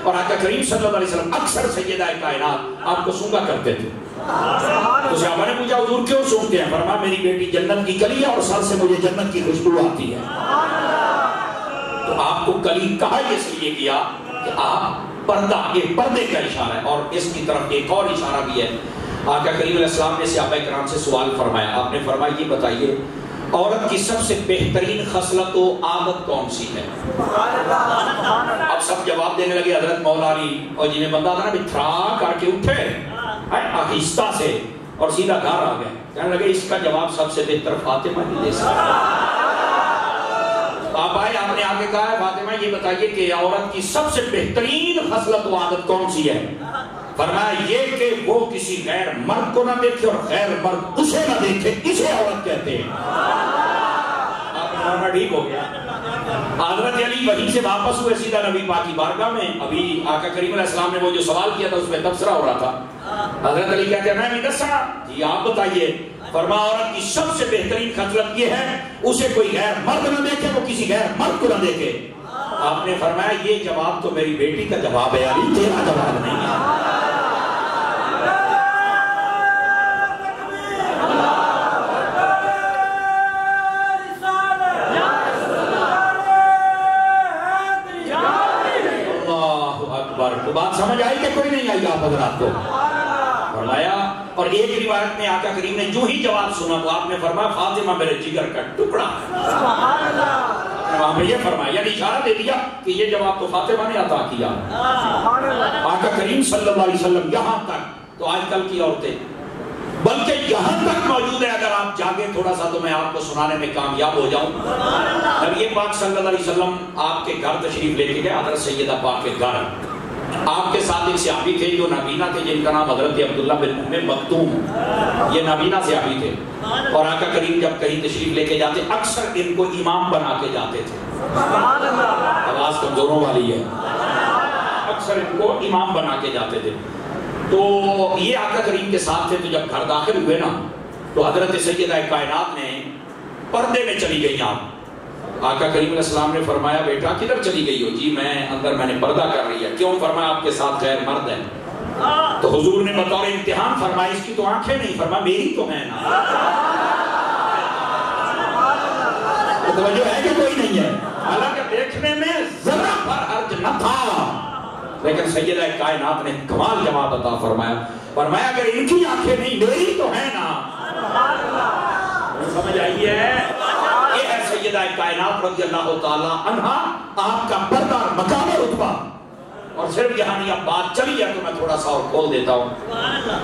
اور آقا کریم صلی اللہ علیہ وسلم اکثر سیدہ کائنات آپ کو سونگا کرتے تھے. تو صحابہ نے پوچھا حضور کیوں سونگتے ہیں؟ فرمایا میری بیٹی جنت کی کلی ہے اور سر سے مجھے جنت کی خوشبو آتی ہے. تو آپ کو کلی کہا اس لیے کیا کہ آپ پردہ، یہ پردے کا اشارہ ہے. اور اس کی طرف ایک اور اشارہ بھی ہے. آقا کریم علیہ السلام نے صحابہ کرام سے سوال فرمایا. آپ نے فرمایا یہ بتائیے عورت کی سب سے بہترین خصلت و عادت کون سی ہے؟ اب سب جواب دینے لگے حضرت مولا علی، اور جنہیں بندہ تھا نا بھی تھرا کر کے اٹھے آہستہ سے اور سیدھا گھر آ گئے. کہنے لگے اس کا جواب سب سے بہتر فاطمہ ہی دے سکتا. آپ آئے، آپ نے آگے کہا ہے فاطمہ یہ بتائیے کہ عورت کی سب سے بہترین خصلت و عادت کون سی ہے؟ فرمایا یہ کہ وہ کسی غیر مرد کو نہ دیکھے اور غیر مرد اسے نہ دیکھے، اسے عورت کہتے ہیں. آپ کا فرما ٹھیک ہو گیا. حضرت علی وہیں سے واپس ہوئے سیدھا نبی پاک کی بارگاہ میں. ابھی آقا کریم علیہ السلام نے وہ جو سوال کیا تھا اس میں تبصرہ ہو رہا تھا. حضرت علی کہتے ہیں میں نہیں دسا جی آپ بتائیے. فرمایا عورت کی سب سے بہترین خصلت یہ ہے اسے کوئی غیر مرد نہ دیکھے، وہ کسی غیر مرد کو نہ دیکھے. آپ نے فرمایا یہ جواب تو میری بیٹی کا جواب ہے علی، تیرا جواب نہیں ہے. اللہ اکبر. تو بات سمجھ آئی کہ کوئی نہیں آئی آپ حضرات کو؟ فرمایا. اور ایک روایت میں آقا کریم نے جو ہی جواب سنا تو آپ نے فرمایا فاطمہ میرے جگر کا ٹکڑا. وہاں پہ یہ فرمایا یعنی اشارہ دے دیا کہ یہ جواب تو فاطمہ نے عطا کیا. آقا کریم صلی اللہ علیہ وسلم یہاں تک تو آج کل کی عورتیں بلکہ یہاں تک موجود ہے. اگر آپ جاگے تھوڑا سا تو میں آپ کو سنانے میں کامیاب ہو جاؤں. نبی پاک صلی اللہ علیہ وسلم آپ کے گھر تشریف لے کے گئے، حضرت سیدہ پاک کے گھر. آپ کے ساتھ ایک صحابی تھے جو نابینا تھے جن کا نام حضرت عبداللہ بن ام مکتوم. یہ نابینا صحابی تھے اور آقا کریم جب کہیں تشریف لے کے جاتے اکثر ان کو امام بنا کے جاتے تھے. آواز کمزوروں والی ہے. اکثر ان کو امام بنا کے جاتے تھے. تو یہ آقا کریم کے ساتھ تھے. تو جب گھر داخل ہوئے نا تو حضرت سیدہ کائنات نے پردے میں چلی گئی. آپ آقا کریم علیہ السلام نے فرمایا بیٹا کدھر چلی گئی ہو؟ جی میں نے پردہ کر رہی ہے. کیوں؟ فرمایا آپ کے ساتھ غیر مرد ہے. تو حضور نے بطور امتحان فرمایا اس کی تو آنکھیں نہیں. فرمایا میری تو ہے نا. توجہ ہے کہ کوئی نہیں ہے؟ حالانکہ دیکھنے میں ذرا پر حرج نہ تھا لیکن سیدہ کائنات نے کمال جواب عطا فرمایا. فرمایا اگر ان کی آنکھیں نہیں میری تو ہے نا. سمجھ آئی ہے؟ یہ ہے سیدہ کائنات رضی اللہ تعالی عنہا. آپ کا پردہ مقام رتبہ. اور صرف یہاں نہیں اب بات چلی ہے تو میں تھوڑا سا اور کھول دیتا ہوں.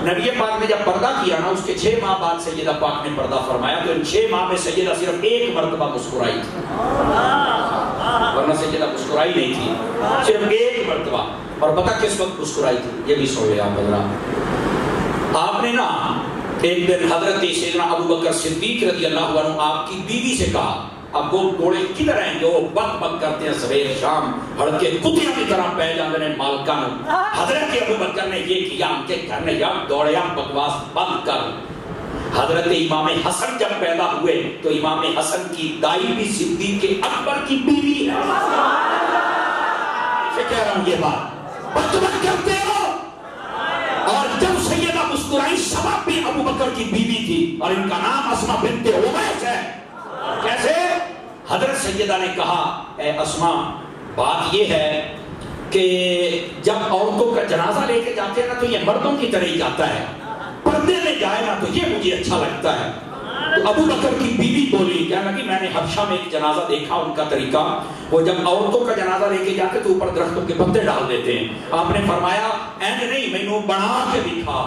نبی پاک نے جب پردہ کیا نا اس کے 6 ماہ بعد سیدہ پاک نے پردہ فرمایا. تو ان 6 ماہ میں سیدہ صرف 1 مرتبہ مسکرائی تھی، ورنہ سیدہ مسکرائی نہیں تھی. صرف 1 مرتبہ. اور پتہ کس وقت مسکرائی تھی؟ یہ بھی سن لے آپ حضرات. آپ نے نا ایک دن حضرت سیدنا ابو بکر صدیق رضی اللہ عنہ آپ کی بیوی سے کہا اب وہ گھوڑے کدھر ہیں جو بک بک کرتے ہیں سویر شام ہڑکے کتیاں کی طرح پہ جاندے ہیں مالکان. حضرت ابو بکر نے یہ کیا ان کے گھر نے یا دوڑیا بکواس بند کر. حضرت امام حسن جب پیدا ہوئے تو امام حسن کی دائی بھی صدیق اکبر کی بیوی ہے. میں کہہ رہا ہوں یہ بات بک بک کرتے ہو. اور جب سیدہ مسکرائی سبب بھی ابو بکر کی بیوی تھی اور ان کا نام اسما بنت عمیس ہے. کیسے؟ حضرت سیدہ نے کہا اے اسما بات یہ ہے کہ جب عورتوں کا جنازہ لے کے جاتے ہیں نا تو یہ مردوں کی طرح ہی جاتا ہے, پردے میں جائے نا تو یہ مجھے اچھا لگتا ہے. تو ابو بکر کی بیوی بولی کہنے لگی میں نے حبشہ میں ایک جنازہ دیکھا ان کا طریقہ, وہ جب عورتوں کا جنازہ لے کے جاتے تو اوپر درختوں کے پتے ڈال دیتے ہیں. آپ نے فرمایا اینڈ نہیں مینوں بنا کے دکھا.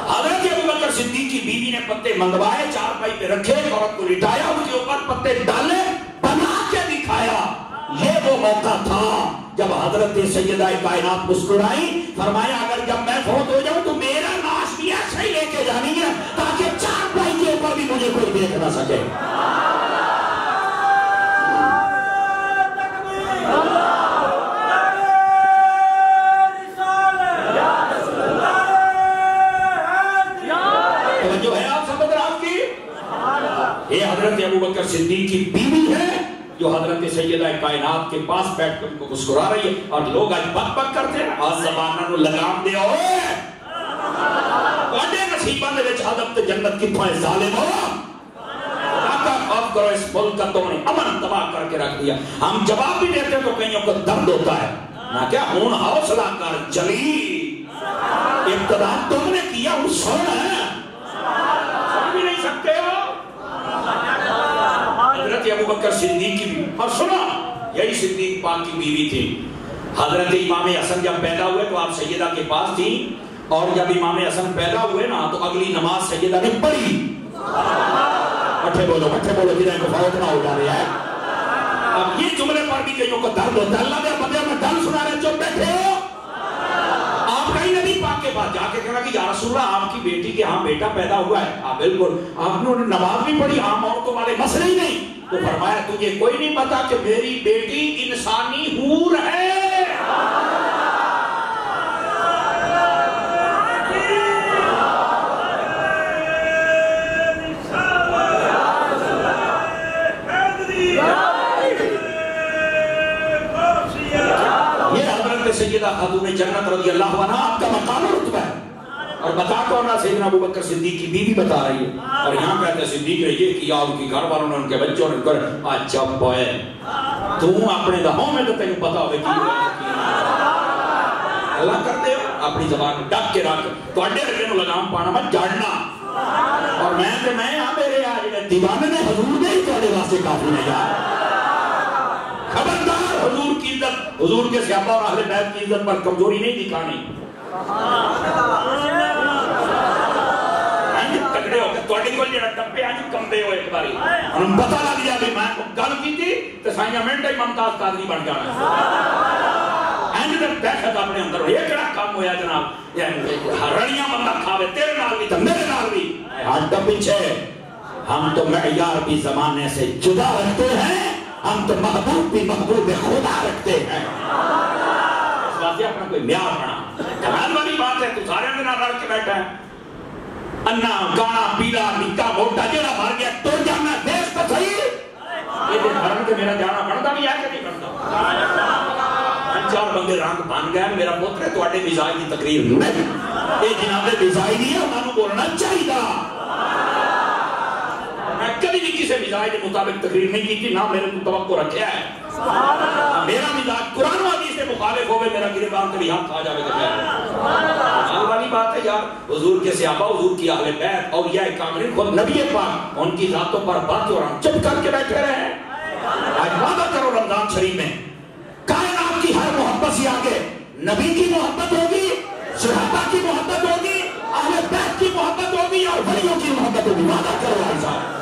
حضرت ابو بکر صدیق کی بیوی نے پتے منگوائے, چارپائی پہ رکھے, عورت کو لٹایا, اس کے اوپر پتے ڈالے, بنا کے دکھایا. یہ وہ موقع تھا جب حضرت سیدہ کائنات مسکرائی, فرمایا اگر جب میں فوت ہو جاؤں تو میرا ناش بھی ایسے ہی لے کے جانی ہے تاکہ چارپائی کے اوپر بھی مجھے کوئی دیکھ نہ سکے. یہ حضرت ابو بکر صدیق کی بیوی ہے جو حضرت سیدہ کائنات کے پاس بیٹھ کر ان کو مسکرا رہی ہے. اور لوگ آج بک بک کرتے ہیں آج زبانہ نو لگام دے ہوئے کوڑے نصیبہ دے وچ عدم تے جنت کی پھائے ظالم ہو. آقا خوف کرو اس ملک کا تم نے امن تباہ کر کے رکھ دیا. ہم جواب بھی دیتے ہیں تو کئیوں کو درد ہوتا ہے نہ کیا ہون حوصلہ کر جلی ابتدا تم نے کیا ہوں سن ہے سن بھی نہیں سکتے ہو. حضرت ابو بکر صدیق کی بیوی, اور سنا یہی صدیق پاک کی بیوی تھی. حضرت امام حسن جب پیدا ہوئے تو آپ سیدہ کے پاس تھی, اور جب امام حسن پیدا ہوئے نا تو اگلی نماز سیدہ نے پڑھی. اٹھے بولو جنہیں کو فوت نہ ہو جا رہا ہے. اب یہ جملے پر بھی کئیوں کو درد ہوتا ہے. اللہ نے بندے میں دل سنا رہے جو بیٹھے ہو. آپ کہیں نبی پاک کے پاس جا کے کہا کہ یا رسول اللہ آپ کی بیٹی کے ہاں بیٹا پیدا ہوا ہے. آپ بالکل آپ نے نماز بھی پڑھی, عام عورتوں والے مسئلے ہی نہیں. تو فرمایا تجھے کوئی نہیں پتا کہ میری بیٹی انسانی حور ہے. یہ حضرت سیدہ خاتون جنت رضی اللہ عنہ آپ کا مقام و رتبہ ہے. اور بتا کون نا سیدنا ابو بکر صدیق کی بیوی بتا رہی ہے. اور یہاں کہتے ہیں صدیق نے یہ کیا, ان کی گھر والوں نے ان کے بچوں نے کر اچھا بوئے تو اپنے دہوں میں تو تینوں پتا ہوئے کی اللہ کرتے ہو اپنی زبان میں ڈک کے رکھ تو اڈے رکھے نو لگام پانا مت جاڑنا. اور میں میرے آج دیوانے نے حضور نے ہی توڑے واسطے کافی نہیں جا. خبردار حضور کی عزت, حضور کے صحابہ اور اہل بیت کی عزت پر کمزوری نہیں دکھانی. تکڑے ہو کے توڑی کو جڑا ٹپے آج کمبے ہو ایک باری ہم پتہ لگ جا بھی میں گل کی تھی تو سائیاں منٹے ممتاز قادری بن جانا. اینج تک دہشت اپنے اندر ہو. یہ کہڑا کام ہویا جناب, رڑیاں بندہ کھاوے تیرے نال بھی تو میرے نال بھی. ہاتھ پیچھے ہم تو معیار بھی زمانے سے جدا رکھتے ہیں, ہم تو محبوب بھی محبوب خدا رکھتے ہیں. اس واسطے اپنا کوئی معیار بنا. کمال والی بات ہے تو سارے اندر رل کے بیٹھا ہے. انا گانا پیلا نکا موٹا جڑا مر گیا تو جانا دیش تو صحیح. یہ دن مرن کے میرا جانا بنتا بھی ہے کہ نہیں بنتا. چار بندے رنگ بن گئے میرا پوتر ہے تو اڈے مزاج کی تقریر نہیں. یہ جناب مزاج نہیں ہے انہوں بولنا چاہیے. میں کبھی بھی کسی مزاج کے مطابق تقریر نہیں کی تھی, نہ میرے کو توقع رکھا ہے. میرا مزاج قرآن و حدیث سے مخالف ہوئے میرا گریبان کبھی ہاتھ آ جاوے تو خیر والی بات ہے یار. حضور کے صحابہ, حضور کی اہل بیت, اولیاء کاملین, خود نبی پاک ان کی ذاتوں پر بات اور ہم چپ کر کے بیٹھے رہے. آج وعدہ کرو رمضان شریف میں کائنات کی ہر محبت سے آگے نبی کی محبت ہوگی, صحابہ کی محبت ہوگی, اہل بیت کی محبت ہوگی اور ولیوں کی محبت ہوگی. وعدہ کرو بھائی صاحب.